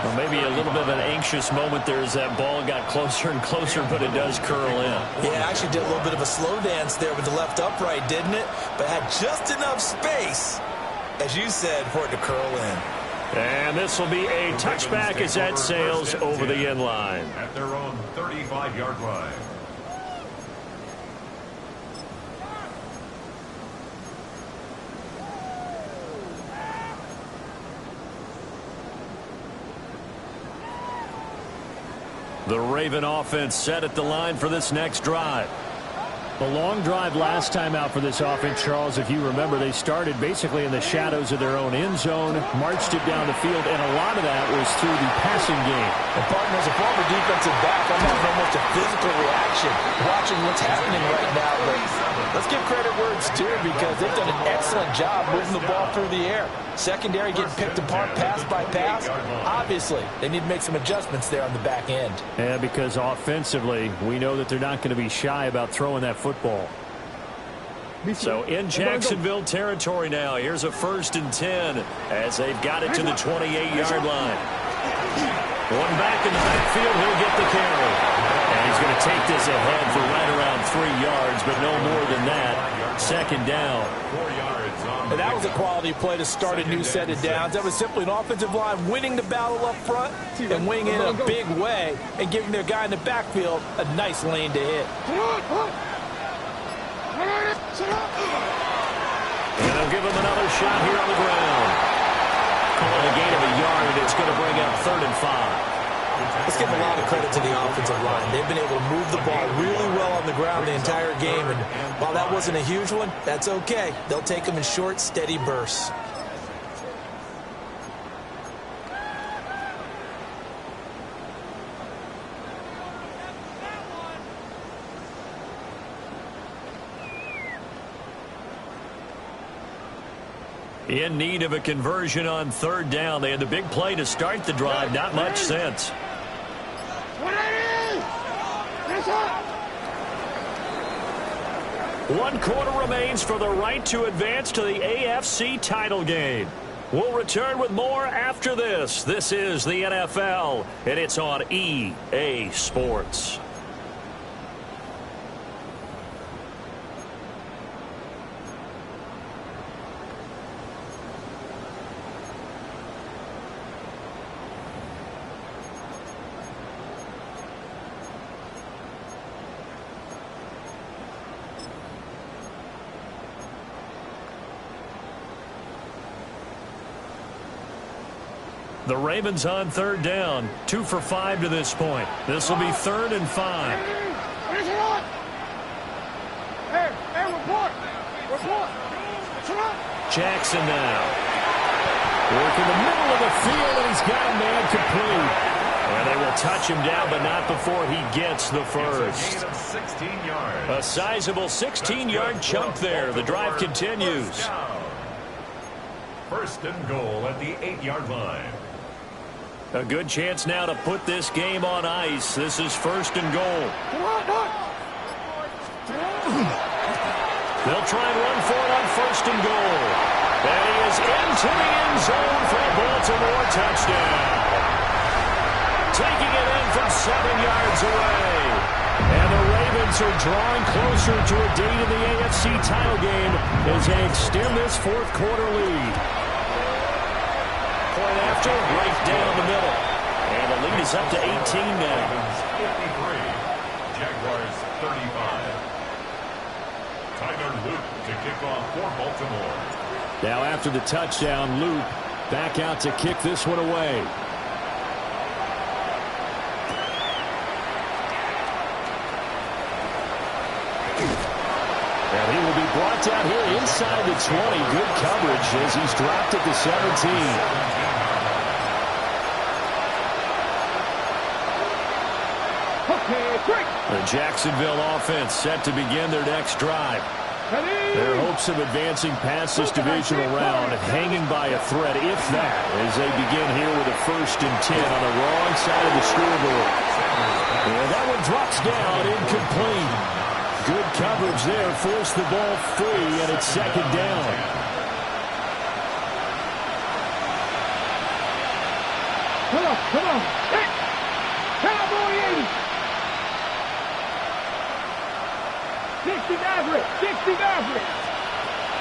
Well, maybe a little bit of an anxious moment there as that ball got closer and closer, but it does curl in. Yeah, actually did a little bit of a slow dance there with the left upright, didn't it? But had just enough space, as you said, for it to curl in. And this will be a touchback as that sails over the end line. At their own 35-yard line. The Raven offense set at the line for this next drive. The long drive last time out for this offense, Charles, if you remember, they started basically in the shadows of their own end zone, marched it down the field, and a lot of that was through the passing game. And, partner, as a former defensive back, I'm having almost a physical reaction watching what's happening right now. But let's give credit where it's due because they've done an excellent job moving the ball through the air. Secondary getting picked apart pass by pass. Obviously, they need to make some adjustments there on the back end. Yeah, because offensively, we know that they're not going to be shy about throwing that football. So in Jacksonville territory now, here's a 1st and 10 as they've got it to the 28-yard line. One back in the backfield, he'll get the carry. And he's going to take this ahead for right around 3 yards, but no more than that. 2nd down. And that was a quality play to start a new set of downs. That was simply an offensive line winning the battle up front and winning it in a big way and giving their guy in the backfield a nice lane to hit. And they'll give him another shot here on the ground. Calling a gain of a yard, and it's going to bring up 3rd and 5. Let's give a lot of credit to the offensive line. They've been able to move the ball really well on the ground the entire game. And while that wasn't a huge one, that's okay. They'll take them in short, steady bursts. In need of a conversion on 3rd down. They had the big play to start the drive. Not much sense. One quarter remains for the right to advance to the AFC title game. We'll return with more after this. This is the NFL, and it's on EA Sports. The Ravens on 3rd down. 2 for 5 to this point. This will be 3rd and 5. Jackson now. Working the middle of the field, and he's got a man complete. And they will touch him down, but not before he gets the first. A sizable 16-yard chunk there. The drive continues. 1st and goal at the 8-yard line. A good chance now to put this game on ice. This is 1st and goal. They'll try and run for it on 1st and goal. And he is into the end zone for a Baltimore touchdown. Taking it in from 7 yards away. And the Ravens are drawing closer to a date in the AFC title game as they extend this 4th quarter lead. Point after, right down the middle. And the lead is up to 18 now. 53, Jaguars 35. Tyler Luke to kick off for Baltimore. Now after the touchdown, Luke back out to kick this one away. And he will be brought down here inside the 20. Good coverage as he's dropped at the 17. The Jacksonville offense set to begin their next drive. Their hopes of advancing past this divisional round hanging by a thread, if that, as they begin here with a 1st and 10 on the wrong side of the scoreboard. And that one drops down, incomplete. Good coverage there, forced the ball free, and it's 2nd down. Come on. Hey. Cowboy 80. 60 Maverick. 60 Maverick.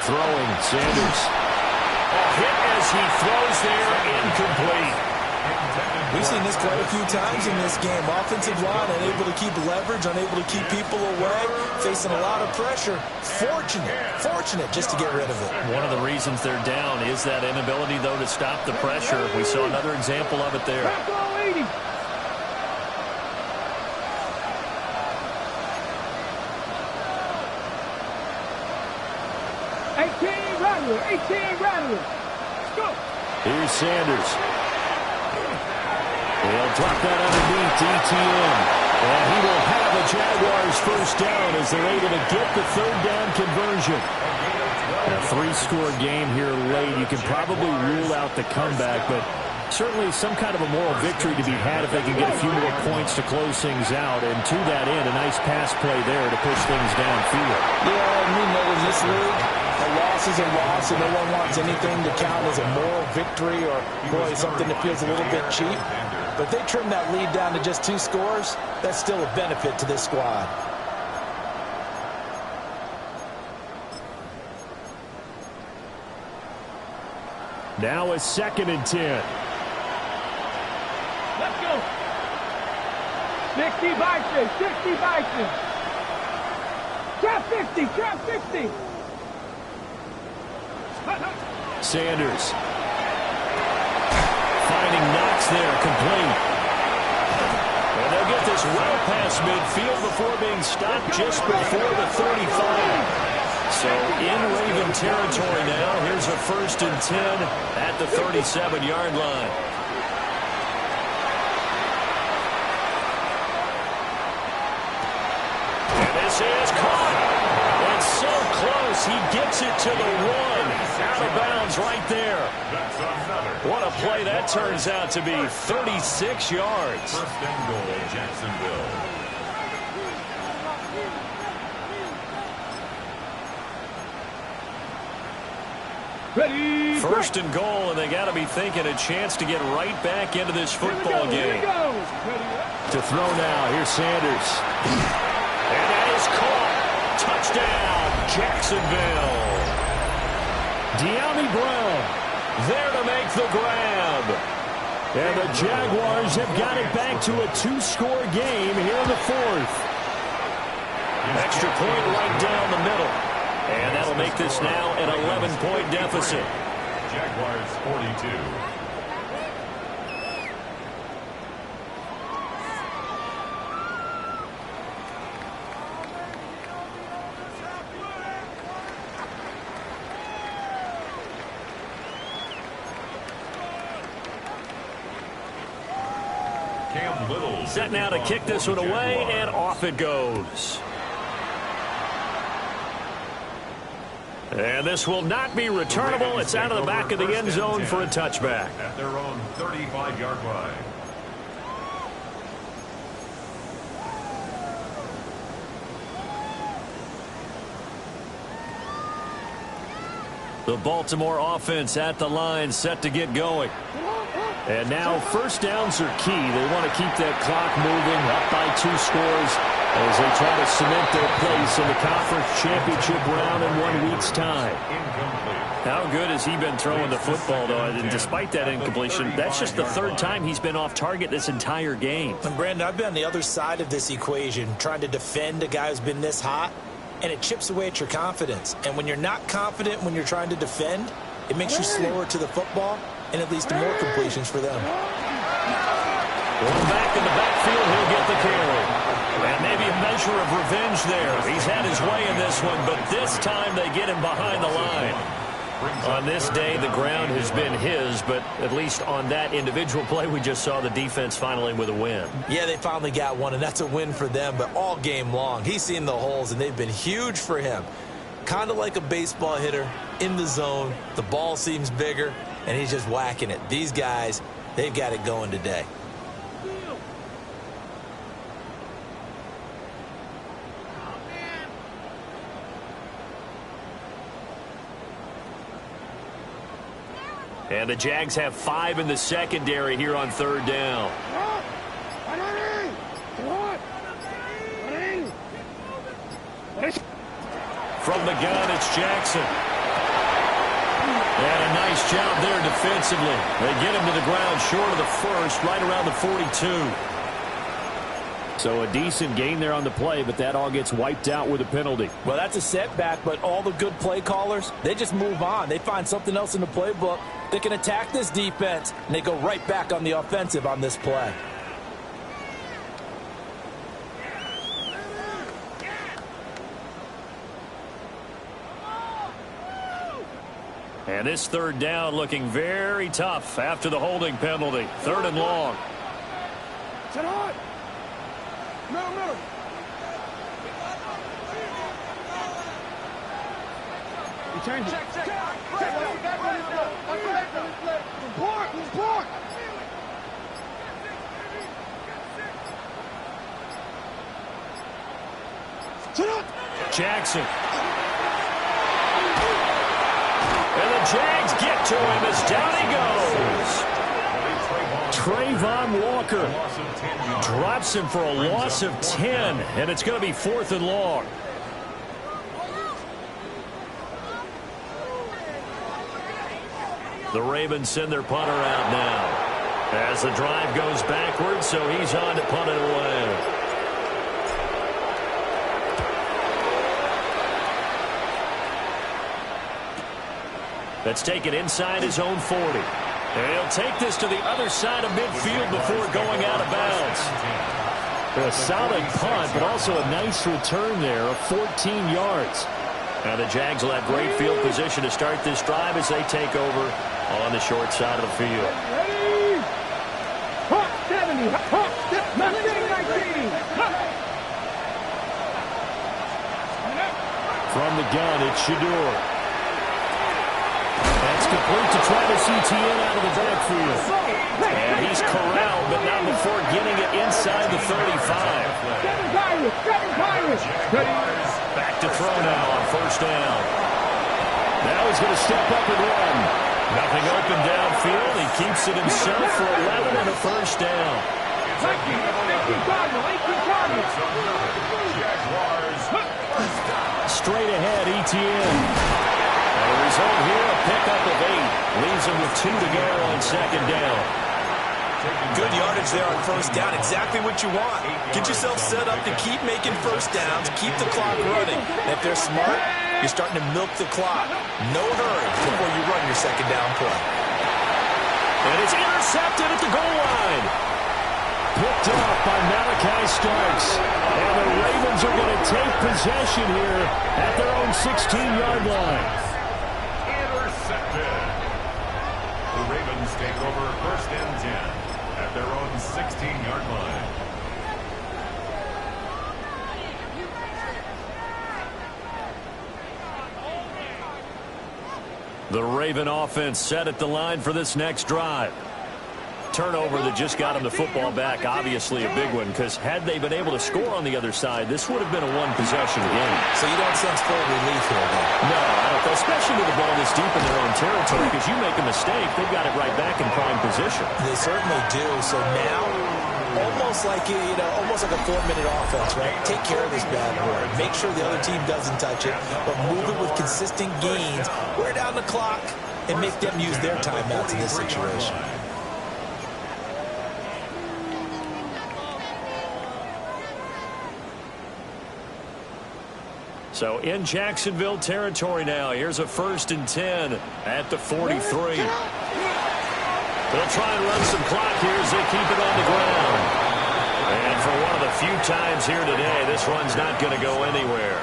Throwing, Sanders. A hit as he throws there, incomplete. We've seen this quite a few times in this game. Offensive line unable to keep leverage, unable to keep people away, facing a lot of pressure. Fortunate just to get rid of it. One of the reasons they're down is that inability, though, to stop the pressure. We saw another example of it there. 18 rattling. Let's go. Here's Sanders. He'll drop that underneath to ETN. And he will have a Jaguars first down as they're able to get the third down conversion. A three-score game here late. You can probably rule out the comeback, but certainly some kind of a moral victory to be had if they can get a few more points to close things out. And to that end, a nice pass play there to push things downfield. Yeah, and we know in this league, a loss is a loss, and no one wants anything to count as a moral victory or, boy, something that feels a little bit cheap. But if they trim that lead down to just 2 scores, that's still a benefit to this squad. Now a 2nd and 10. Let's go. 60 Bison. 60 Bison. Trap 50. Trap 50. Sanders. Finding Knox there, complete. And they'll get this well past midfield before being stopped just before the 35. So in Raven territory now. Here's a 1st and 10 at the 37-yard line. And this is caught. It's so close. He gets it to the 1. Out of bounds right there. What a play that turns out to be. 36 yards. 1st and goal, Jacksonville. Ready. 1st and goal, and they got to be thinking a chance to get right back into this football game. To throw now, here's Sanders. And that is caught. Touchdown, Jacksonville. De'Ami Brown there to make the grab. And the Jaguars have got it back to a 2-score game here in the 4th. Extra point right down the middle. And that'll make this now an 11-point deficit. Jaguars 42. Cam Little Set now to kick this one away, and off it goes. And this will not be returnable. It's out of the back of the end zone for a touchback. At their own 35-yard line. The Baltimore offense at the line, set to get going. And now first downs are key. They want to keep that clock moving, up by 2 scores as they try to cement their place in the conference championship round in 1 week's time. How good has he been throwing the football, though? And despite that incompletion, that's just the 3rd time he's been off target this entire game. And Brandon, I've been on the other side of this equation, trying to defend a guy who's been this hot, and it chips away at your confidence. And when you're not confident when you're trying to defend, it makes you slower to the football, and it leads to more completions for them. One back in the backfield, he'll get the carry. And maybe a measure of revenge there. He's had his way in this one, but this time they get him behind the line. On this day, the ground has been his, but at least on that individual play, we just saw the defense finally with a win. Yeah, they finally got one, and that's a win for them, but all game long, he's seen the holes, and they've been huge for him. Kind of like a baseball hitter in the zone. The ball seems bigger, and he's just whacking it. These guys, they've got it going today. And the Jags have 5 in the secondary here on 3rd down. From the gun, it's Jackson. And a nice job there defensively. They get him to the ground short of the 1st, right around the 42. So a decent gain there on the play, but that all gets wiped out with a penalty. Well, that's a setback, but all the good play callers, they just move on. They find something else in the playbook. They can attack this defense, and they go right back on the offensive on this play. And this third down looking very tough after the holding penalty. 3rd and long. Sit hard. Middle. You change it. Check. Report. Jackson. And the Jags get to him as down he goes. Trayvon Walker drops him for a loss of 10, and it's going to be 4th and long. The Ravens send their punter out now as the drive goes backwards, so he's on to punt it away. That's taken inside his own 40. And he'll take this to the other side of midfield before going out of bounds. A solid punt, but also a nice return there of 14 yards. Now the Jags will have great field position to start this drive as they take over on the short side of the field. Ready? Hot 70. Hot 19. From the gun, it's Shador. That's complete to Travis Etienne out of the backfield. And he's corralled, but not before getting it inside the 35. Seven Pirates. Back to throw now on 1st down. Now he's going to step up and run. Nothing open downfield. He keeps it himself for 11 and a 1st down. 18 Straight ahead, Etienne. And the result here, a pickup of 8. Leaves him with 2 to go on 2nd down. Good yardage there on 1st down. Exactly what you want. Get yourself set up to keep making 1st downs, keep the clock running. And if they're smart, you're starting to milk the clock. No hurry before you run your 2nd down play. And it's intercepted at the goal line. Picked off by Malachi Starks. And the Ravens are going to take possession here at their own 16-yard line. Intercepted. The Ravens take over 1st and 10 at their own 16-yard line. The Raven offense set at the line for this next drive. Turnover that just got him the football back, obviously a big one, because had they been able to score on the other side, this would have been a one-possession game. So you don't sense full relief here, then? No, I don't, especially with the ball this deep in their own territory, because you make a mistake, they've got it right back in prime position. They certainly do. So now, almost like almost like a 4-minute offense, right? Take care of this bad boy. Make sure the other team doesn't touch it, but move it with consistent gains. Wear down the clock and make them use their timeouts in this situation. So in Jacksonville territory now. Here's a 1st and 10 at the 43. They'll try and run some clock here as they keep it on the ground. And for one of the few times here today, this run's not going to go anywhere.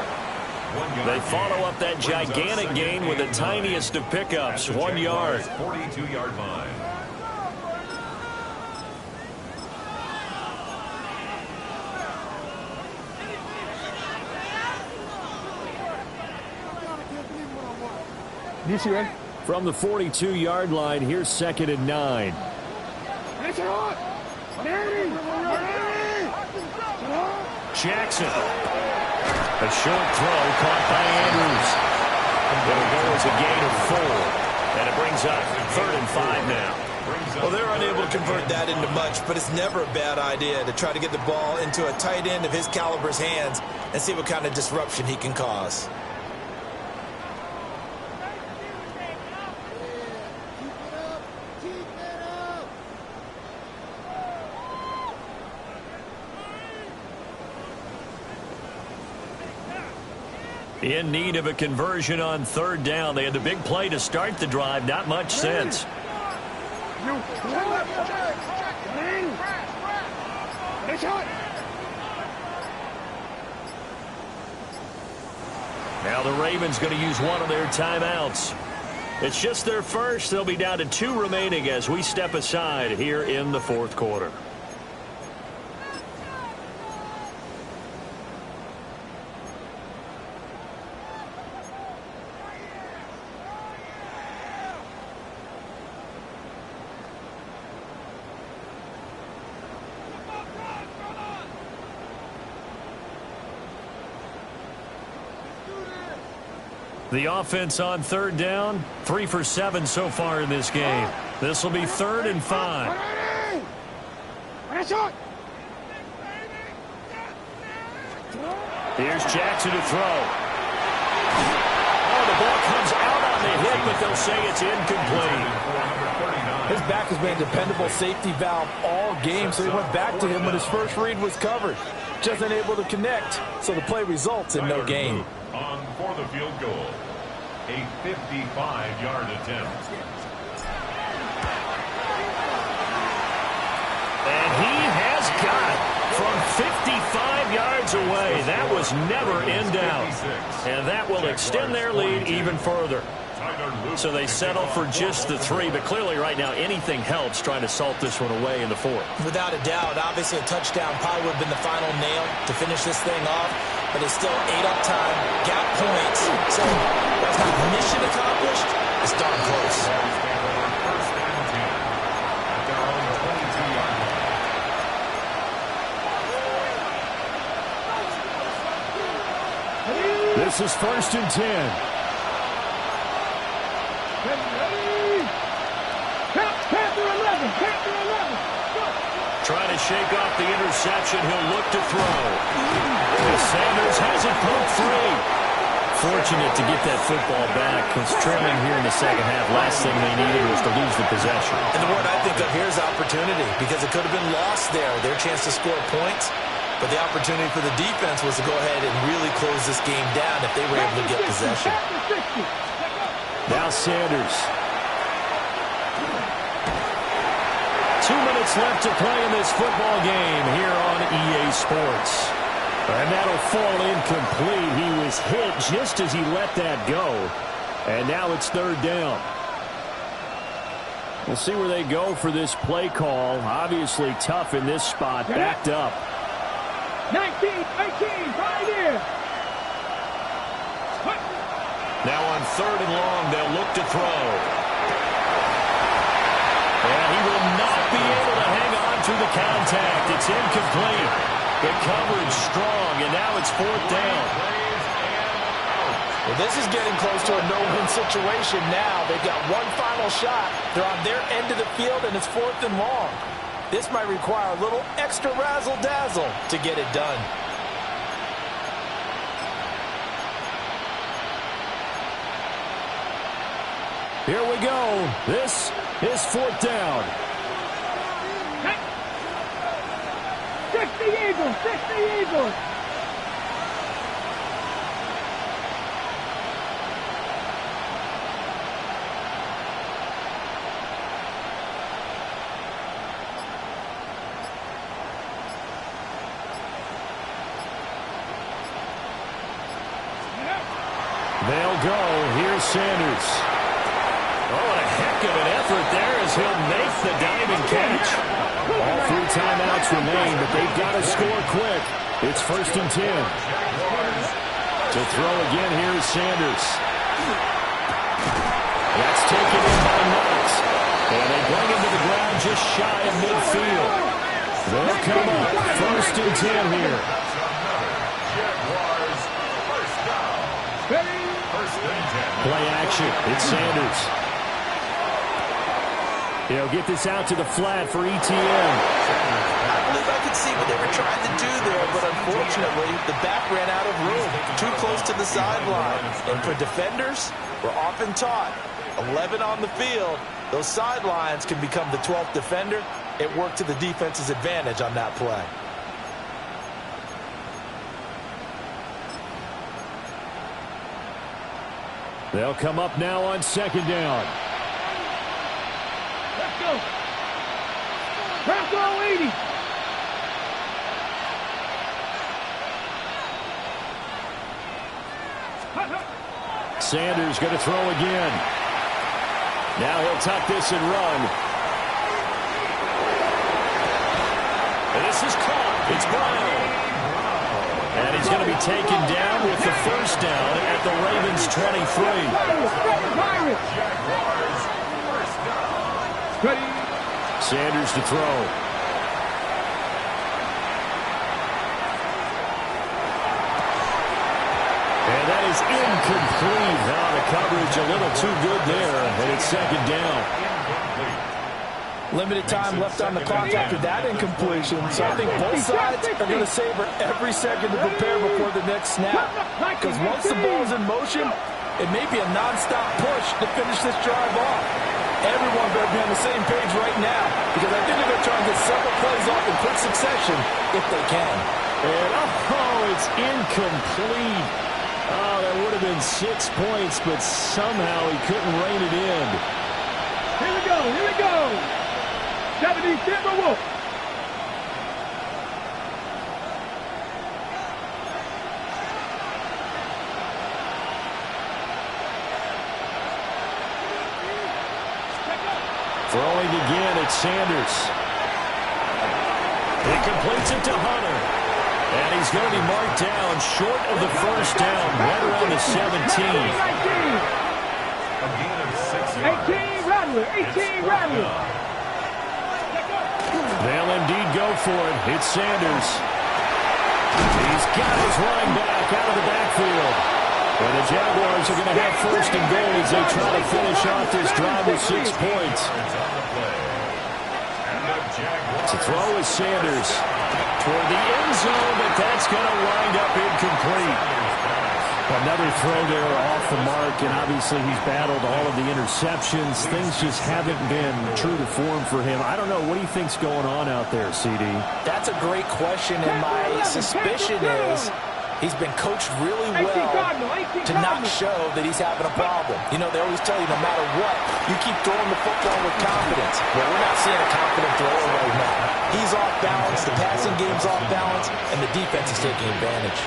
They follow up that gigantic gain with the tiniest of pickups, 1 yard. 42-yard line. From the 42-yard line, here's 2nd and 9. Jackson. A short throw caught by Andrews. It'll go as a gain of 4. And it brings up 3rd and 5 now. Well, they're unable to convert that into much, but it's never a bad idea to try to get the ball into a tight end of his caliber's hands and see what kind of disruption he can cause. In need of a conversion on 3rd down. They had the big play to start the drive. Not much sense. Now the Ravens going to use one of their timeouts. It's just their first. They'll be down to 2 remaining as we step aside here in the fourth quarter. The offense on third down, 3 for 7 so far in this game. This will be 3rd and 5. Here's Jackson to throw. Oh, the ball comes out on the hit, but they'll say it's incomplete. His back has been a dependable safety valve all game, so he went back to him when his first read was covered. Just unable to connect, so the play results in no gain. On for the field goal. A 55-yard attempt. And he has got it from 55 yards away. That was never in doubt. And that will extend their lead even further. So they settle for just the 3, but clearly right now anything helps trying to salt this one away in the 4th. Without a doubt, obviously a touchdown probably would have been the final nail to finish this thing off, but it's still 8 up time, got points. So that's not mission accomplished. It's darn close. First and 10 at their own 22-yard line. This is 1st and 10. Trying to shake off the interception. He'll look to throw. Sanders has it pumped free. Fortunate to get that football back. Because trailing here in the second half, last thing they needed was to lose the possession. And the word I think of here is opportunity, because it could have been lost there, their chance to score points. But the opportunity for the defense was to go ahead and really close this game down if they were able to get possession. Now Sanders. 2 minutes left to play in this football game here on EA Sports. And that'll fall incomplete. He was hit just as he let that go. And now it's 3rd down. We'll see where they go for this play call. Obviously tough in this spot. Backed up. 19, 18, right here. Now on 3rd and long, they'll look to throw. And he will not be able to hang on to the contact. It's incomplete. The coverage strong, and now it's 4th down. Well, this is getting close to a no-win situation now. They've got one final shot. They're on their end of the field, and it's 4th and long. This might require a little extra razzle-dazzle to get it done. Here we go. This is 4th down. 60 Eagles, 60 Eagles. They'll go. Here's Sanders. Oh, what a heck of an effort there as he'll make the diving catch. All 3 timeouts remain, but they've got to score quick. It's 1st and 10. To throw again, here's Sanders. That's taken in by Knox. And they bring him to the ground just shy of midfield. They'll come up 1st and 10 here. Play action. It's Sanders. He'll get this out to the flat for ETN. I believe I could see what they were trying to do there, but unfortunately, the back ran out of room. Too close to the sideline. And for defenders, we're often taught, 11 on the field, those sidelines can become the 12th defender. It worked to the defense's advantage on that play. They'll come up now on 2nd down. Let's go. Bronco 80. Sanders going to throw again. Now he'll tuck this and run. And this is caught. It's Brown. And he's going to be taken down with the first down at the Ravens' 23. Sanders to throw. And that is incomplete. Now the coverage a little too good there, and it's second down. Limited time left on the clock after that incompletion, so I think both sides are going to savor every second to prepare before the next snap. Because once the ball's in motion, it may be a nonstop push to finish this drive off. Everyone better be on the same page right now, because I think they're going to try and get several plays off in quick succession if they can. And it's incomplete. Oh, that would have been 6 points, but somehow he couldn't rein it in. Here we go, here we go. 70 Timberwolves. Throwing again at Sanders. He completes it to Hunter. And he's going to be marked down short of the first down, right around the 17. 18 Rattler, 18 Rattler. They'll indeed go for it. It's Sanders. He's got his running back out of the backfield. And the Jaguars are going to have first and goal as they try to finish off this drive with 6 points. To throw is Sanders toward the end zone, but that's going to wind up incomplete. Another throw there off the mark, and obviously he's battled all of the interceptions. Things just haven't been true to form for him. I don't know. What do you think's going on out there, CD? That's a great question, and my suspicion is he's been coached really well to not show that he's having a problem. You know, they always tell you no matter what, you keep throwing the football with confidence. Well, we're not seeing a confident thrower right now. He's off balance, the passing game's off balance, and the defense is taking advantage.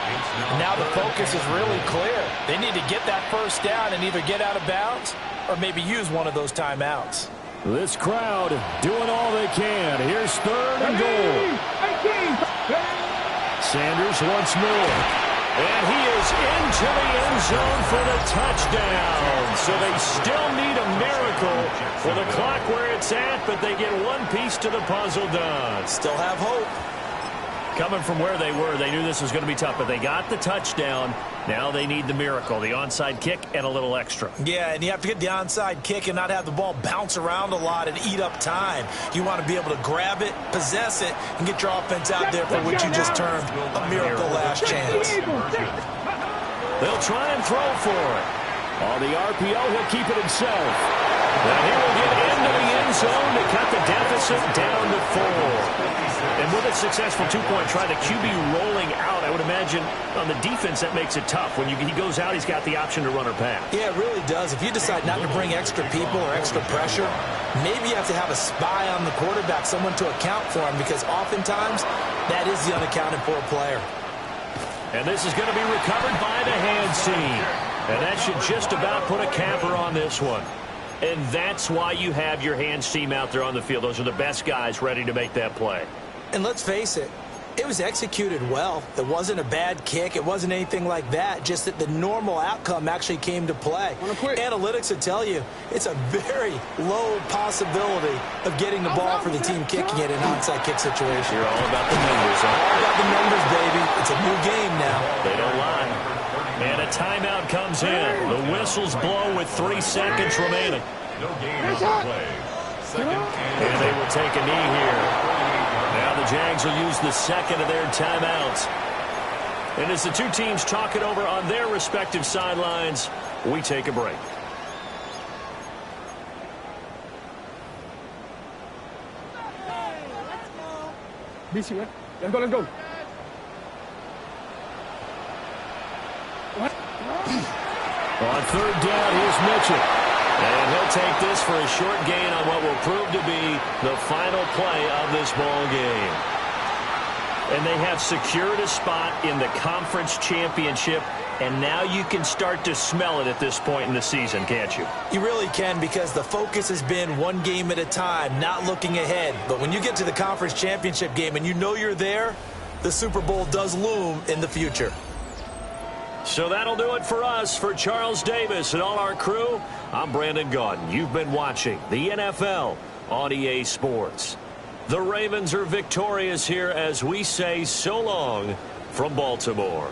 And now the focus is really clear. They need to get that first down and either get out of bounds or maybe use one of those timeouts. This crowd doing all they can. Here's third and goal. Sanders once more. And he is into the end zone for the touchdown. So they still need a miracle for the clock where it's at, but they get one piece to the puzzle done. Still have hope. Coming from where they were, they knew this was going to be tough, but they got the touchdown. Now they need the miracle, the onside kick and a little extra. Yeah, and you have to get the onside kick and not have the ball bounce around a lot and eat up time. You want to be able to grab it, possess it, and get your offense out there for what you just termed a miracle last chance. They'll try and throw for it. On the RPO, he'll keep it himself. And he will get into the end zone to cut the deficit down to 4. And with a successful two-point try, the QB rolling out, I would imagine on the defense that makes it tough. When he goes out, he's got the option to run or pass. Yeah, it really does. If you decide not to bring extra people or extra pressure, maybe you have to have a spy on the quarterback, someone to account for him, because oftentimes that is the unaccounted for player. And this is going to be recovered by the hands team. And that should just about put a capper on this one. And that's why you have your hands team out there on the field. Those are the best guys ready to make that play. And let's face it, it was executed well. It wasn't a bad kick. It wasn't anything like that. Just that the normal outcome actually came to play. Analytics would tell you it's a very low possibility of getting the ball for the team kicking it in an onside kick situation. You're all about the numbers, huh? All about the numbers, baby. It's a new game now. They don't lie. And a timeout comes in. The whistles blow with 3 seconds remaining. No gain on the play. And they will take a knee here. Now the Jags will use the second of their timeouts. And as the two teams talk it over on their respective sidelines, we take a break. BC, man. Let's go, let's go. On third down, here's Mitchell. And he'll take this for a short gain on what will prove to be the final play of this ball game. And they have secured a spot in the conference championship And now you can start to smell it at this point in the season, can't you? You really can, because the focus has been one game at a time, not looking ahead. But when you get to the conference championship game and you know you're there, the Super Bowl does loom in the future. So that'll do it for us. For Charles Davis and all our crew, I'm Brandon Gaudin. You've been watching the NFL on EA Sports. The Ravens are victorious here as we say so long from Baltimore.